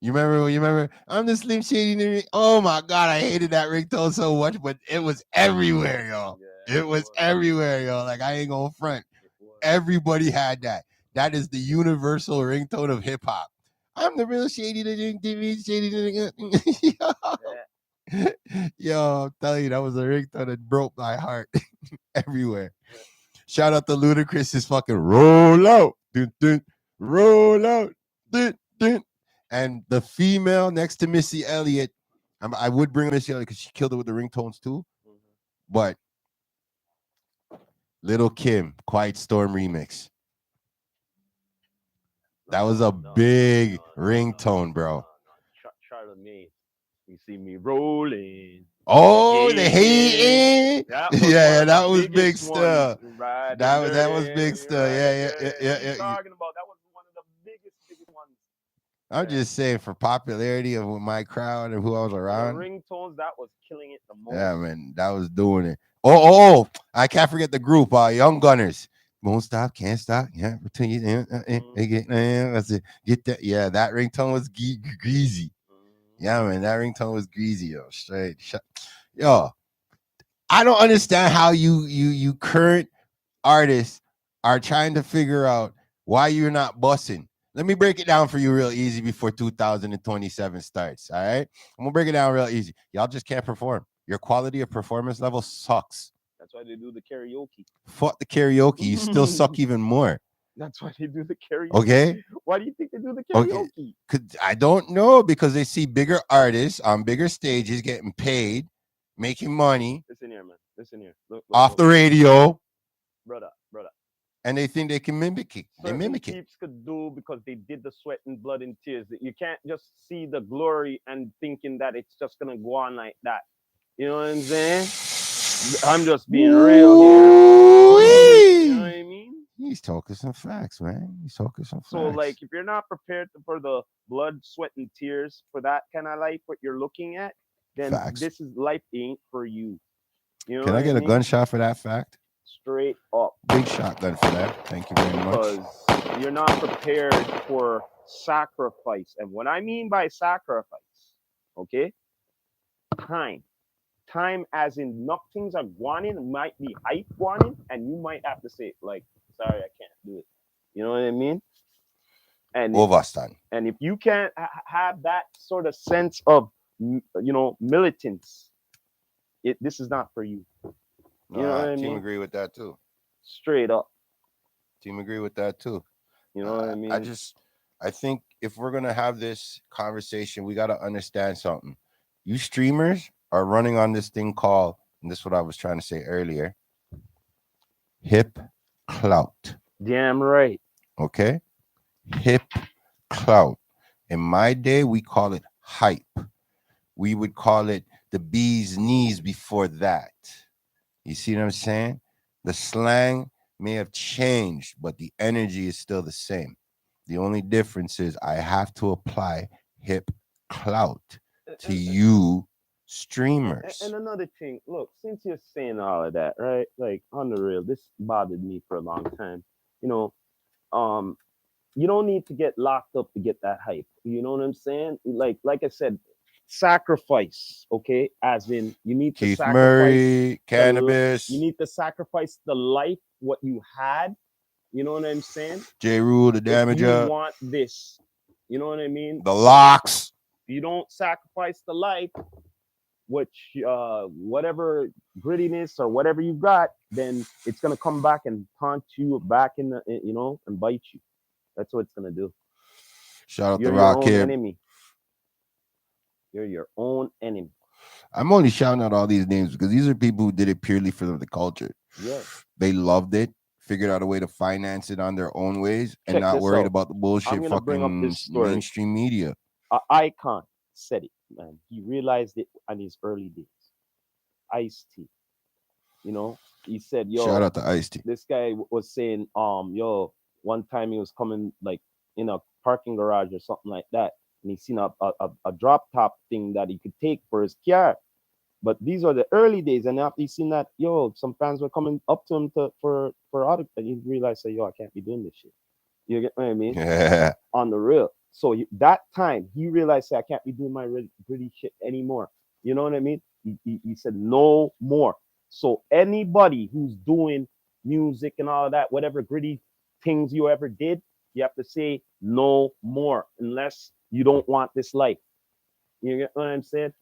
You remember? You remember? I'm the Slim Shady. Oh my god, I hated that ringtone so much, but it was everywhere, y'all. Yeah, It it was was. everywhere, y'all. Like I ain't gonna front. It was. Everybody had that. That is the universal ringtone of hip hop. I'm the real shady, the shady. Yeah. Yo, I'm telling you, that was a ringtone that broke my heart everywhere. Shout out to Ludacris's fucking roll out, dun, dun, roll out, dun, dun. And the female next to Missy Elliott, I would bring Missy Elliott because she killed it with the ringtones too. Mm-hmm. But Little Kim, Quiet Storm remix. That was a big ringtone, bro. Charlemagne. You see me rolling. Oh, the Hating. hating. That was one Yeah, of the that was big biggest ones. stuff. Riding That was big dirty, stuff. riding Yeah, yeah, dirty. yeah, What are you yeah, yeah. talking about? That was one of the biggest ones. I'm Yeah. just saying for popularity of my crowd and who I was For the around. ringtones, that was killing it the Yeah, most. man, that was doing it. Oh, I can't forget the group, Young Gunners. Won't stop, can't stop. Yeah, between you, that's it. Get that. Yeah, that ringtone was greasy. Yeah, man, that ringtone was greasy, yo. Straight, yo. I don't understand how you current artists are trying to figure out why you're not bussing. Let me break it down for you real easy before 2027 starts. All right. I'm gonna break it down real easy. Y'all just can't perform. Your quality of performance level sucks. That's why they do the karaoke. Fuck the karaoke. You still suck even more. That's why they do the karaoke. Okay. Why do you think they do the Okay. karaoke? I don't know because they see bigger artists on bigger stages getting paid, making money Listen here, man. Listen here. off Look. the radio, Brother. and they think they can mimic it. They Certain mimic it. peeps could do because they did the sweat and blood and tears. You can't just see the glory and thinking that it's just gonna go on like that. You know what I'm saying? I'm just being real here. You know what I mean? He's talking some facts, man. He's talking some So, like, facts. if you're not prepared for the blood, sweat, and tears for that kind of life, what you're looking at, then Facts. this is life ain't for you. You know Can what I I get a mean? gunshot for that fact? Straight up. Big shotgun for that. Thank you very much. Because you're not prepared for sacrifice. And what I mean by sacrifice, okay, time. Time as in nothing's are wanting, might be hype wanting, and you might have to say, like, sorry, I can't do it. You know what I mean? And if Overstand. and if you can't have that sort of sense of militance, this is not for you. You know what No, I team mean? agree with that too. Straight up. Team agree with that too. You know what I I mean? just, I think if we're gonna have this conversation, we gotta understand something. You streamers are running on this thing called, and this is what I was trying to say earlier, hip clout. Damn right. Okay, hip clout. In my day, we call it hype. We would call it the bee's knees before that. You see what I'm saying? The slang may have changed, but the energy is still the same. The only difference is I have to apply hip clout to And, you and streamers. another thing, look, since you're saying all of that, right? Like on the real, this bothered me for a long time. You know, um, you don't need to get locked up to get that hype. You know what I'm saying? Like I said, sacrifice, okay? As in you need to Keith sacrifice Murray, you cannabis, need to sacrifice the life what you had. You know what I'm saying? J. Rule, the If you damager, want this, you know what I mean? the But locks. if you don't sacrifice the life, which whatever grittiness or whatever you got, then it's gonna come back and haunt you back and bite you. That's what it's gonna do. Shout out the You're your Rock own Kid. enemy. You're your own enemy. I'm only shouting out all these names because these are people who did it purely for the culture. Yeah. They loved it, figured out a way to finance it on their own ways, and Check not this worried out. about the I'm bullshit gonna bring up fucking this story. mainstream media. Icon said it, man. He realized it in his early days. Ice T. You know, he said, Shout "Yo, out to Ice T. this guy was saying, yo, one time he was coming like in a parking garage or something like that, and he seen a drop top thing that he could take for his car. But these are the early days, and after he seen that, yo, some fans were coming up to him for autograph, and he realized, say, yo, I can't be doing this shit. You get what I mean? Yeah. On the real. So that time he realized, say, I can't be doing my really gritty shit anymore. You know what I mean? He said no more. So anybody who's doing music and all of that, whatever gritty things you ever did, you have to say no more unless you don't want this life. You get what I'm saying?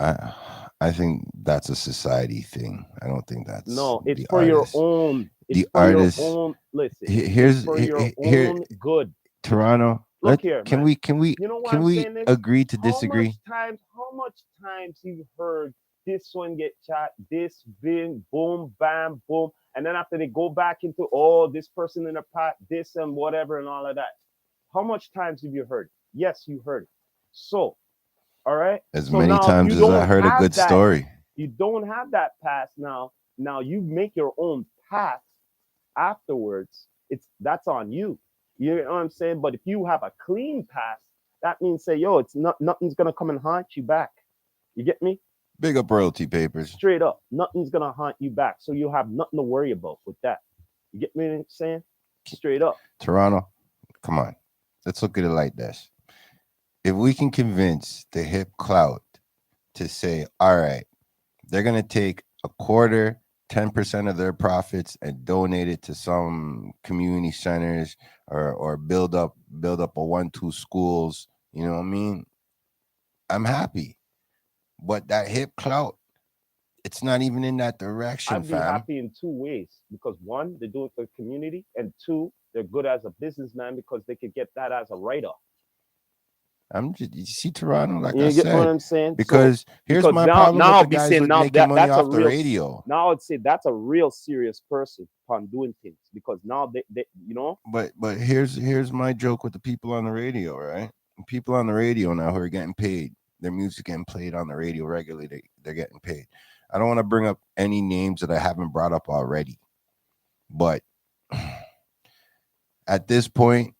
I think that's a society thing. I don't think that's No, it's the for your artist. own. It's The for your artist. own. Listen, it's Here's for your here own good. It's Toronto. look here, man. You know why Can I'm we saying this? agree to disagree? How much times you heard this one get shot, this bing, boom, bam, boom, and then after they go back into this person in a pot, this and whatever and all of that. How much times have you heard? Yes, you heard it. So, all right. As So many now if times you as I don't heard a have good that, story. you don't have that pass now. Now you make your own path afterwards. That's on you. You know what I'm saying? But if you have a clean pass, that means say, yo, it's not nothing's gonna come and haunt you back. You get me? Big up royalty papers. Straight up, nothing's gonna haunt you back. So you have nothing to worry about with that. You get me what I'm saying? Straight up. Toronto, come on. Let's look at it like this. If we can convince the hip clout to say, all right, they're gonna take a quarter, 10% of their profits and donate it to some community centers or build up a 1-2 schools. You know what I mean? I'm happy. But that hip clout, it's not even in that direction, I'd be fam. happy in two ways because one, they do it for the community, and two, they're good as a businessman because they could get that as a write-off. I'm just, you see Toronto, like I You get what said, I'm saying? So because here's because my now problem now with I'll the be guys saying with now making money that's a off the real radio. now I'd say that's a real serious person upon doing things because now they But here's my joke with the people on the radio, right? People on the radio now who are getting paid, their music getting played on the radio regularly, they're getting paid. I don't want to bring up any names that I haven't brought up already, but at this point,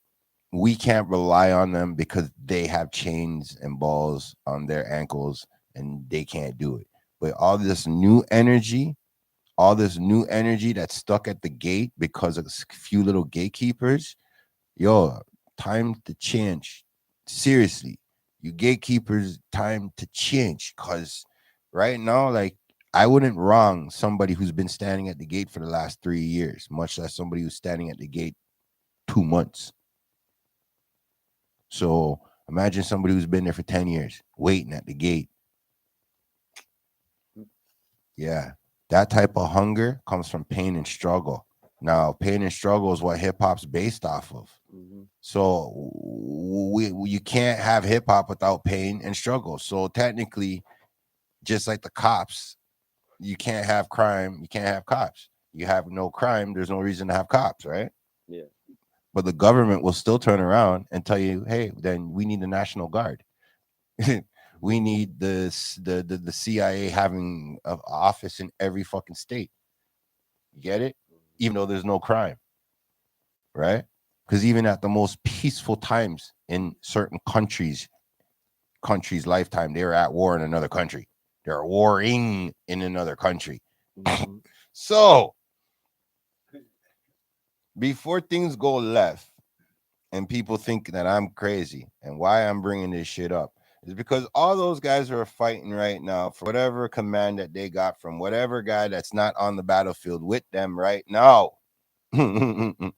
we can't rely on them because they have chains and balls on their ankles and they can't do it. But all this new energy that's stuck at the gate because of a few little gatekeepers, yo, time to change. Seriously, you gatekeepers, time to change. Cause right now, like I wouldn't wrong somebody who's been standing at the gate for the last 3 years, much less somebody who's standing at the gate 2 months. So imagine somebody who's been there for 10 years waiting at the gate. Yeah. That type of hunger comes from pain and struggle. Now, pain and struggle is what hip hop's based off of. Mm-hmm. So you can't have hip hop without pain and struggle. So technically, just like the cops, you can't have crime, you can't have cops. You have no crime, there's no reason to have cops, right? Yeah. But the government will still turn around and tell you, hey, then we need the National Guard. We need the CIA having an office in every fucking state. You get it? Even though there's no crime, right? Because even at the most peaceful times in certain countries' lifetime, they were at war in another country. They're warring in another country. Mm-hmm. So before things go left and people think that I'm crazy and why I'm bringing this shit up is because all those guys who are fighting right now for whatever command that they got from whatever guy that's not on the battlefield with them right now. I'm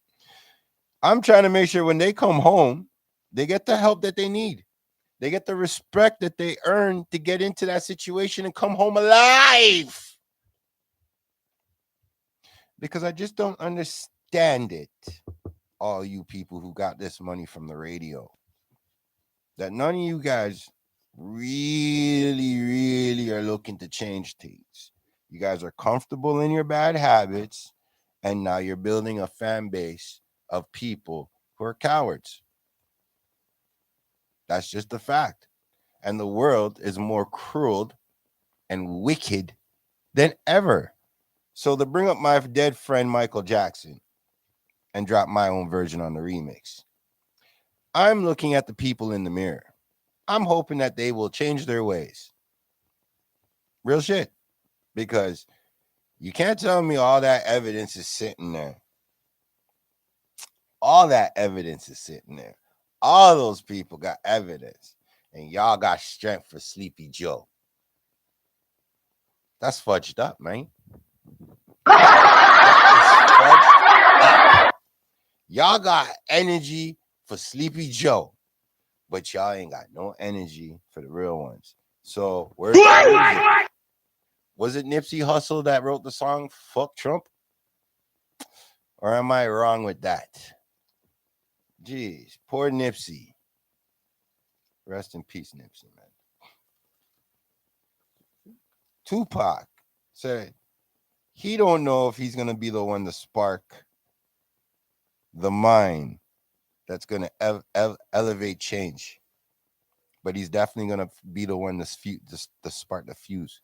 trying to make sure when they come home, they get the help that they need. They get the respect that they earn to get into that situation and come home alive. Because I just don't understand it. All you people who got this money from the radio, that none of you guys really are looking to change things. You guys are comfortable in your bad habits, and now you're building a fan base of people who are cowards. That's just a fact. And the world is more cruel and wicked than ever. So to bring up my dead friend Michael Jackson and drop my own version on the remix, I'm looking at the people in the mirror. I'm hoping that they will change their ways. Real shit. Because you can't tell me all that evidence is sitting there. All that evidence is sitting there. All those people got evidence. And y'all got strength for Sleepy Joe. That's fudged up, man. That is fudged up. Y'all got energy for Sleepy Joe, but y'all ain't got no energy for the real ones. So where's the music? Was it Nipsey Hussle that wrote the song "Fuck Trump"? Or am I wrong with that? Jeez, poor Nipsey. Rest in peace, Nipsey, man. Tupac said he don't know if he's gonna be the one to spark the mind that's gonna elevate change, but he's definitely gonna be the one to spark the fuse.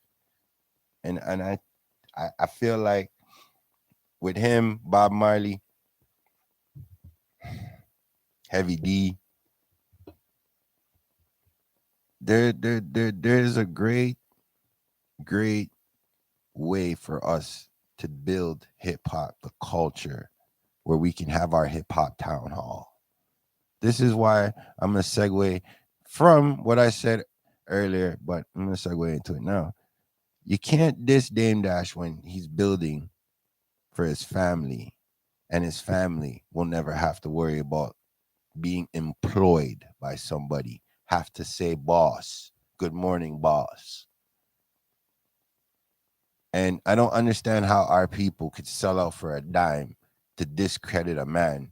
And I feel like with him, Bob Marley, Heavy D, there's a great way for us to build hip hop, the culture, where we can have our hip hop town hall. This is why I'm gonna segue from what I said earlier, but I'm gonna segue into it now. You can't diss Dame Dash when he's building for his family, and his family will never have to worry about being employed by somebody. Have to say boss, good morning, boss. And I don't understand how our people could sell out for a dime to discredit a man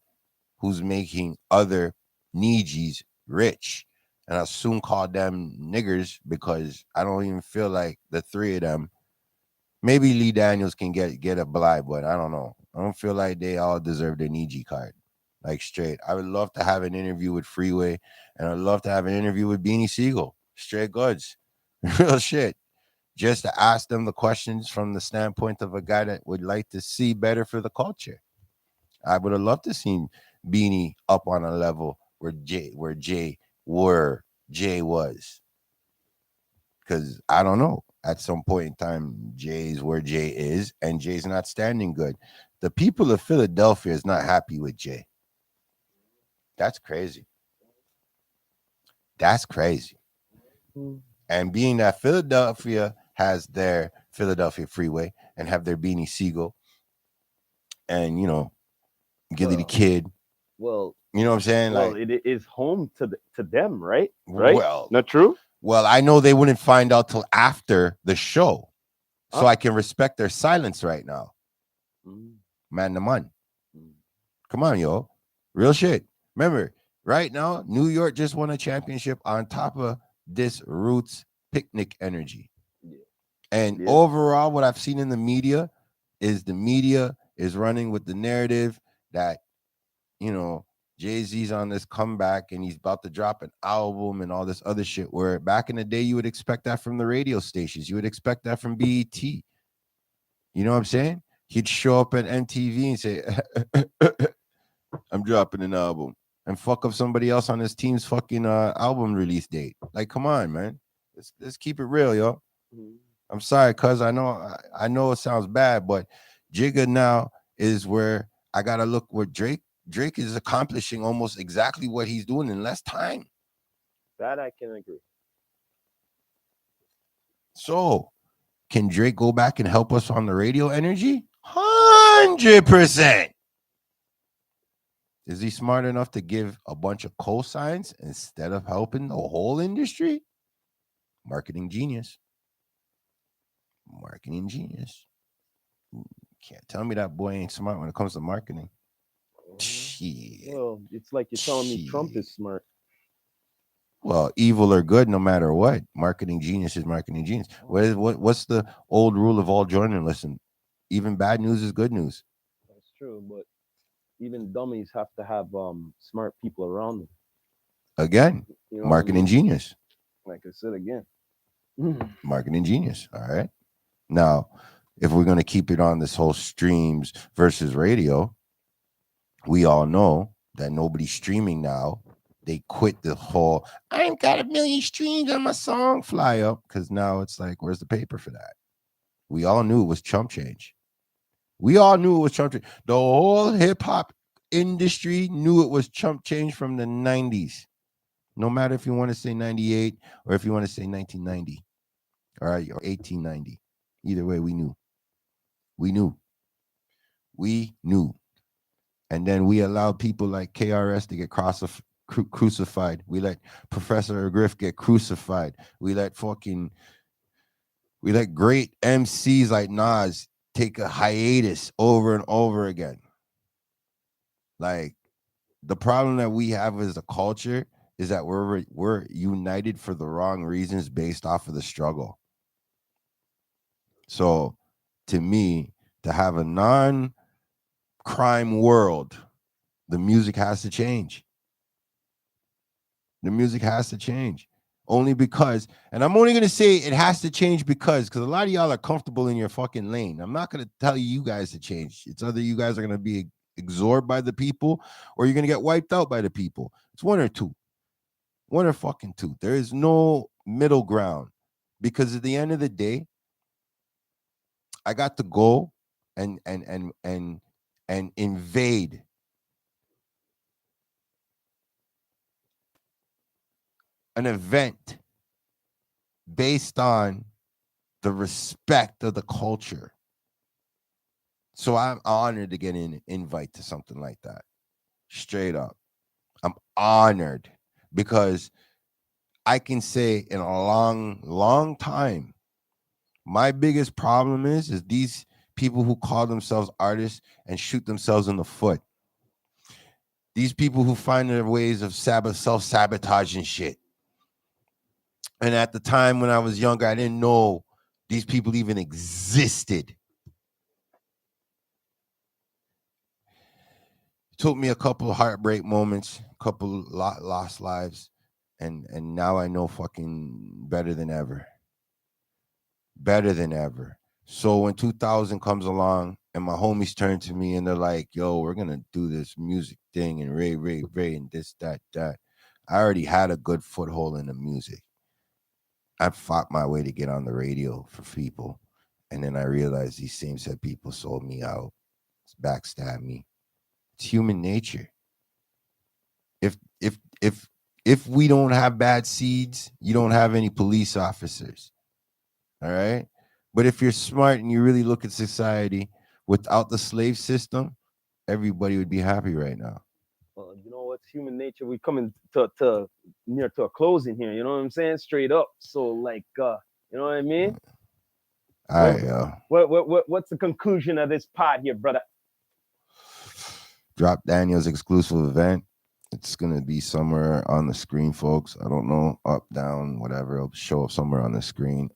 who's making other Nijis rich. And I'll soon call them niggers because I don't even feel like the three of them. Maybe Lee Daniels can get a blind, but I don't know. I don't feel like they all deserve their Niji card. Like straight. I would love to have an interview with Freeway, and I'd love to have an interview with Beanie Siegel. Straight goods. Real shit. Just to ask them the questions from the standpoint of a guy that would like to see better for the culture. I would have loved to see Beanie up on a level where Jay was. Because I don't know. At some point in time, Jay's where Jay is, and Jay's not standing good. The people of Philadelphia is not happy with Jay. That's crazy. That's crazy. Mm. And being that Philadelphia has their Philadelphia Freeway and have their Beanie Siegel and Gilly the Well, Kid, well, you know what I'm saying? well, Like, it is home to them, right? Right? well, Not true? well, I know they wouldn't find out till after the show, so Huh? I can respect their silence right now. Mm, Man, the man, mm. come on, yo, real shit. Remember, right now, New York just won a championship on top of this Roots picnic energy. Yeah. And Yeah. overall, what I've seen in the media is the media is running with the narrative that, you know, Jay-Z's on this comeback and he's about to drop an album and all this other shit. Where back in the day, you would expect that from the radio stations. You would expect that from BET. You know what I'm saying? He'd show up at MTV and say, I'm dropping an album and fuck up somebody else on his team's fucking album release date. Like, come on, man. Let's keep it real, yo. Mm. I'm sorry, cuz I know it sounds bad, but Jigga now is where I gotta look where Drake is accomplishing almost exactly what he's doing in less time. That I can agree. So can Drake go back and help us on the radio energy? 100%. Is he smart enough to give a bunch of cosigns instead of helping the whole industry? Marketing genius. Marketing genius. Can't tell me that boy ain't smart when it comes to marketing. Mhm. Shit. Well, it's like you're telling me Trump Shit. is smart. Well, evil or good, no matter what. Marketing genius is marketing genius. What's the old rule of all journalism? Even bad news is good news. That's true, but even dummies have to have smart people around them. Again, You know what I marketing mean? genius. Like I said again. Mhm. Marketing genius. All right. Now, if we're going to keep it on this whole streams versus radio, we all know that nobody's streaming now. They quit the whole I've got a million streams on my song fly up because now it's like, where's the paper for that? We all knew it was chump change. We all knew it was chump change. The whole hip hop industry knew it was chump change from the 90s. No matter if you want to say 98 or if you want to say 1990, all right, or 1890. Either way, we knew. We knew. We knew. And then we allowed people like KRS to get crucified. We let Professor Griff get crucified. We let great MCs like Nas take a hiatus over and over again. Like, the problem that we have as a culture is that we're united for the wrong reasons based off of the struggle. So, to me, to have a non-crime world, the music has to change. The music has to change. Only because, and I'm only gonna say it has to change because a lot of y'all are comfortable in your fucking lane. I'm not gonna tell you guys to change. It's either you guys are gonna be absorbed by the people or you're gonna get wiped out by the people. It's one or two. One or fucking two. There is no middle ground. Because at the end of the day, I got to go and invade an event based on the respect of the culture. So I'm honored to get an invite to something like that. Straight up. I'm honored because I can say in a long, long time, my biggest problem is these people who call themselves artists and shoot themselves in the foot. These people who find their ways of self-sabotaging shit. And at the time when I was younger, I didn't know these people even existed. It took me a couple of heartbreak moments, a couple lost lives, and now I know fucking better than ever. Better than ever. So when 2000 comes along and my homies turn to me and they're like, yo, we're going to do this music thing and Ray, and this, that. I already had a good foothold in the music. I fought my way to get on the radio for people. And then I realized these same set people sold me out, backstabbed me. It's human nature. If if if we don't have bad seeds, you don't have any police officers. All right. But if you're smart and you really look at society without the slave system, everybody would be happy right now. Well, you know what's human nature? We coming to near to a closing here. You know what I'm saying? Straight up. So like, you know what I mean? All What right, yo. what's the conclusion of this pod here, brother? Drop Daniel's exclusive event. It's gonna be somewhere on the screen, folks. I don't know, up, down, whatever. It'll show up somewhere on the screen.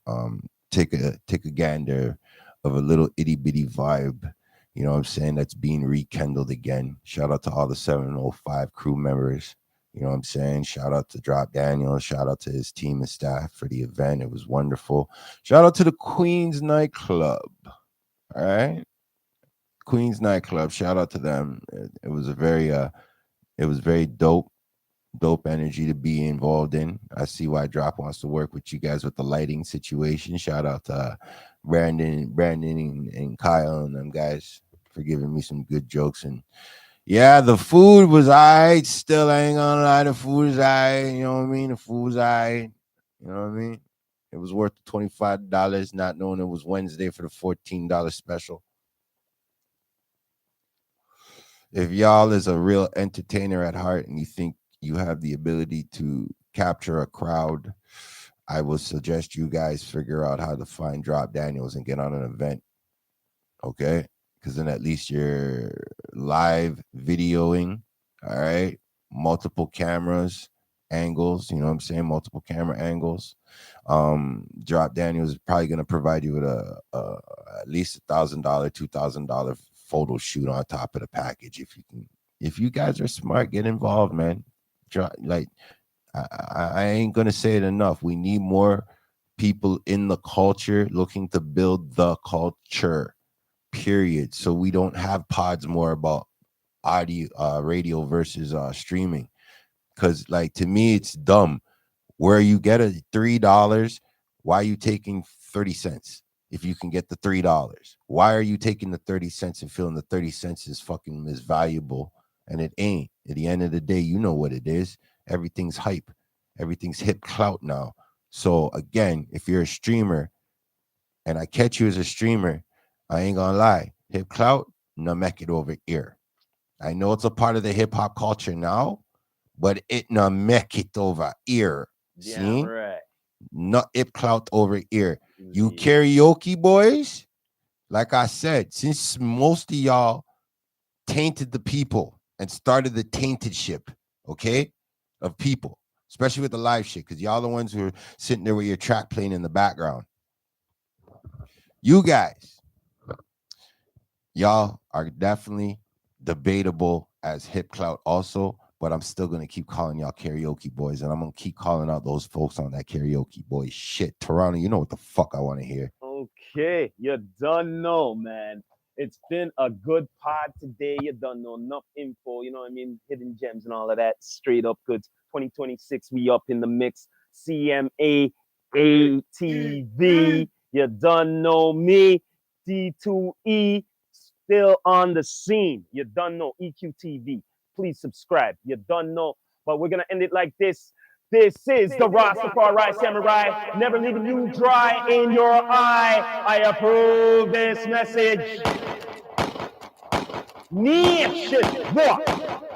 Take a gander of a little itty bitty vibe. You know what I'm saying? That's being rekindled again. Shout out to all the 705 crew members. You know what I'm saying? Shout out to Drop Daniel. Shout out to his team and staff for the event. It was wonderful. Shout out to the Queens nightclub. All right. Queens nightclub. Shout out to them. It was a very it was very dope energy to be involved in. I see why Drop wants to work with you guys with the lighting situation. Shout out to Brandon and Kyle and them guys for giving me some good jokes. And yeah, the food was alright. Still, I ain't gonna lie, the food is alright. You know what I mean? The food was alright. You know what I mean? It was worth $25, not knowing it was Wednesday for the $14 special. If y'all is a real entertainer at heart and you think you have the ability to capture a crowd, I would suggest you guys figure out how to find Drop Daniels and get on an event. Okay? Because then at least you're live videoing. All right. Multiple cameras, angles, you know what I'm saying? Multiple camera angles. Drop Daniels is probably gonna provide you with a at least $1,000, $2,000 photo shoot on top of the package. If you can, if you guys are smart, get involved, man. Like I ain't gonna say it enough. We need more people in the culture looking to build the culture. Period. So we don't have pods more about audio, radio versus streaming. Because like to me, it's dumb. Where you get a $3, why are you taking 30 cents? If you can get the $3, why are you taking the 30 cents and feeling the 30 cents is fucking as valuable? And it ain't. At the end of the day, you know what it is. Everything's hype. Everything's hip clout now. So again, if you're a streamer and I catch you as a streamer, I ain't gonna lie. Hip clout, no make it over here. I know it's a part of the hip hop culture now, but it no make it over here. Damn See? right. Not hip clout over here. You Indeed. karaoke boys, like I said, since most of y'all tainted the people and started the tainted ship, okay, of people, especially with the live shit, because y'all the ones who are sitting there with your track playing in the background. You guys, y'all are definitely debatable as hip clout also, but I'm still gonna keep calling y'all karaoke boys, and I'm gonna keep calling out those folks on that karaoke boy shit. Toronto, you know what the fuck I want to hear. Okay, you done know, man. It's been a good pod today. You done know enough info, you know what I mean? Hidden gems and all of that. Straight up goods. 2026, we up in the mix. CMA ATV. You done know me. D2E still on the scene. You done know EQTV. Please subscribe. You done know. But we're gonna end it like this. This is the Rastafari Samurai, never leaving you dry in your eye. I approve this message. Nation, what?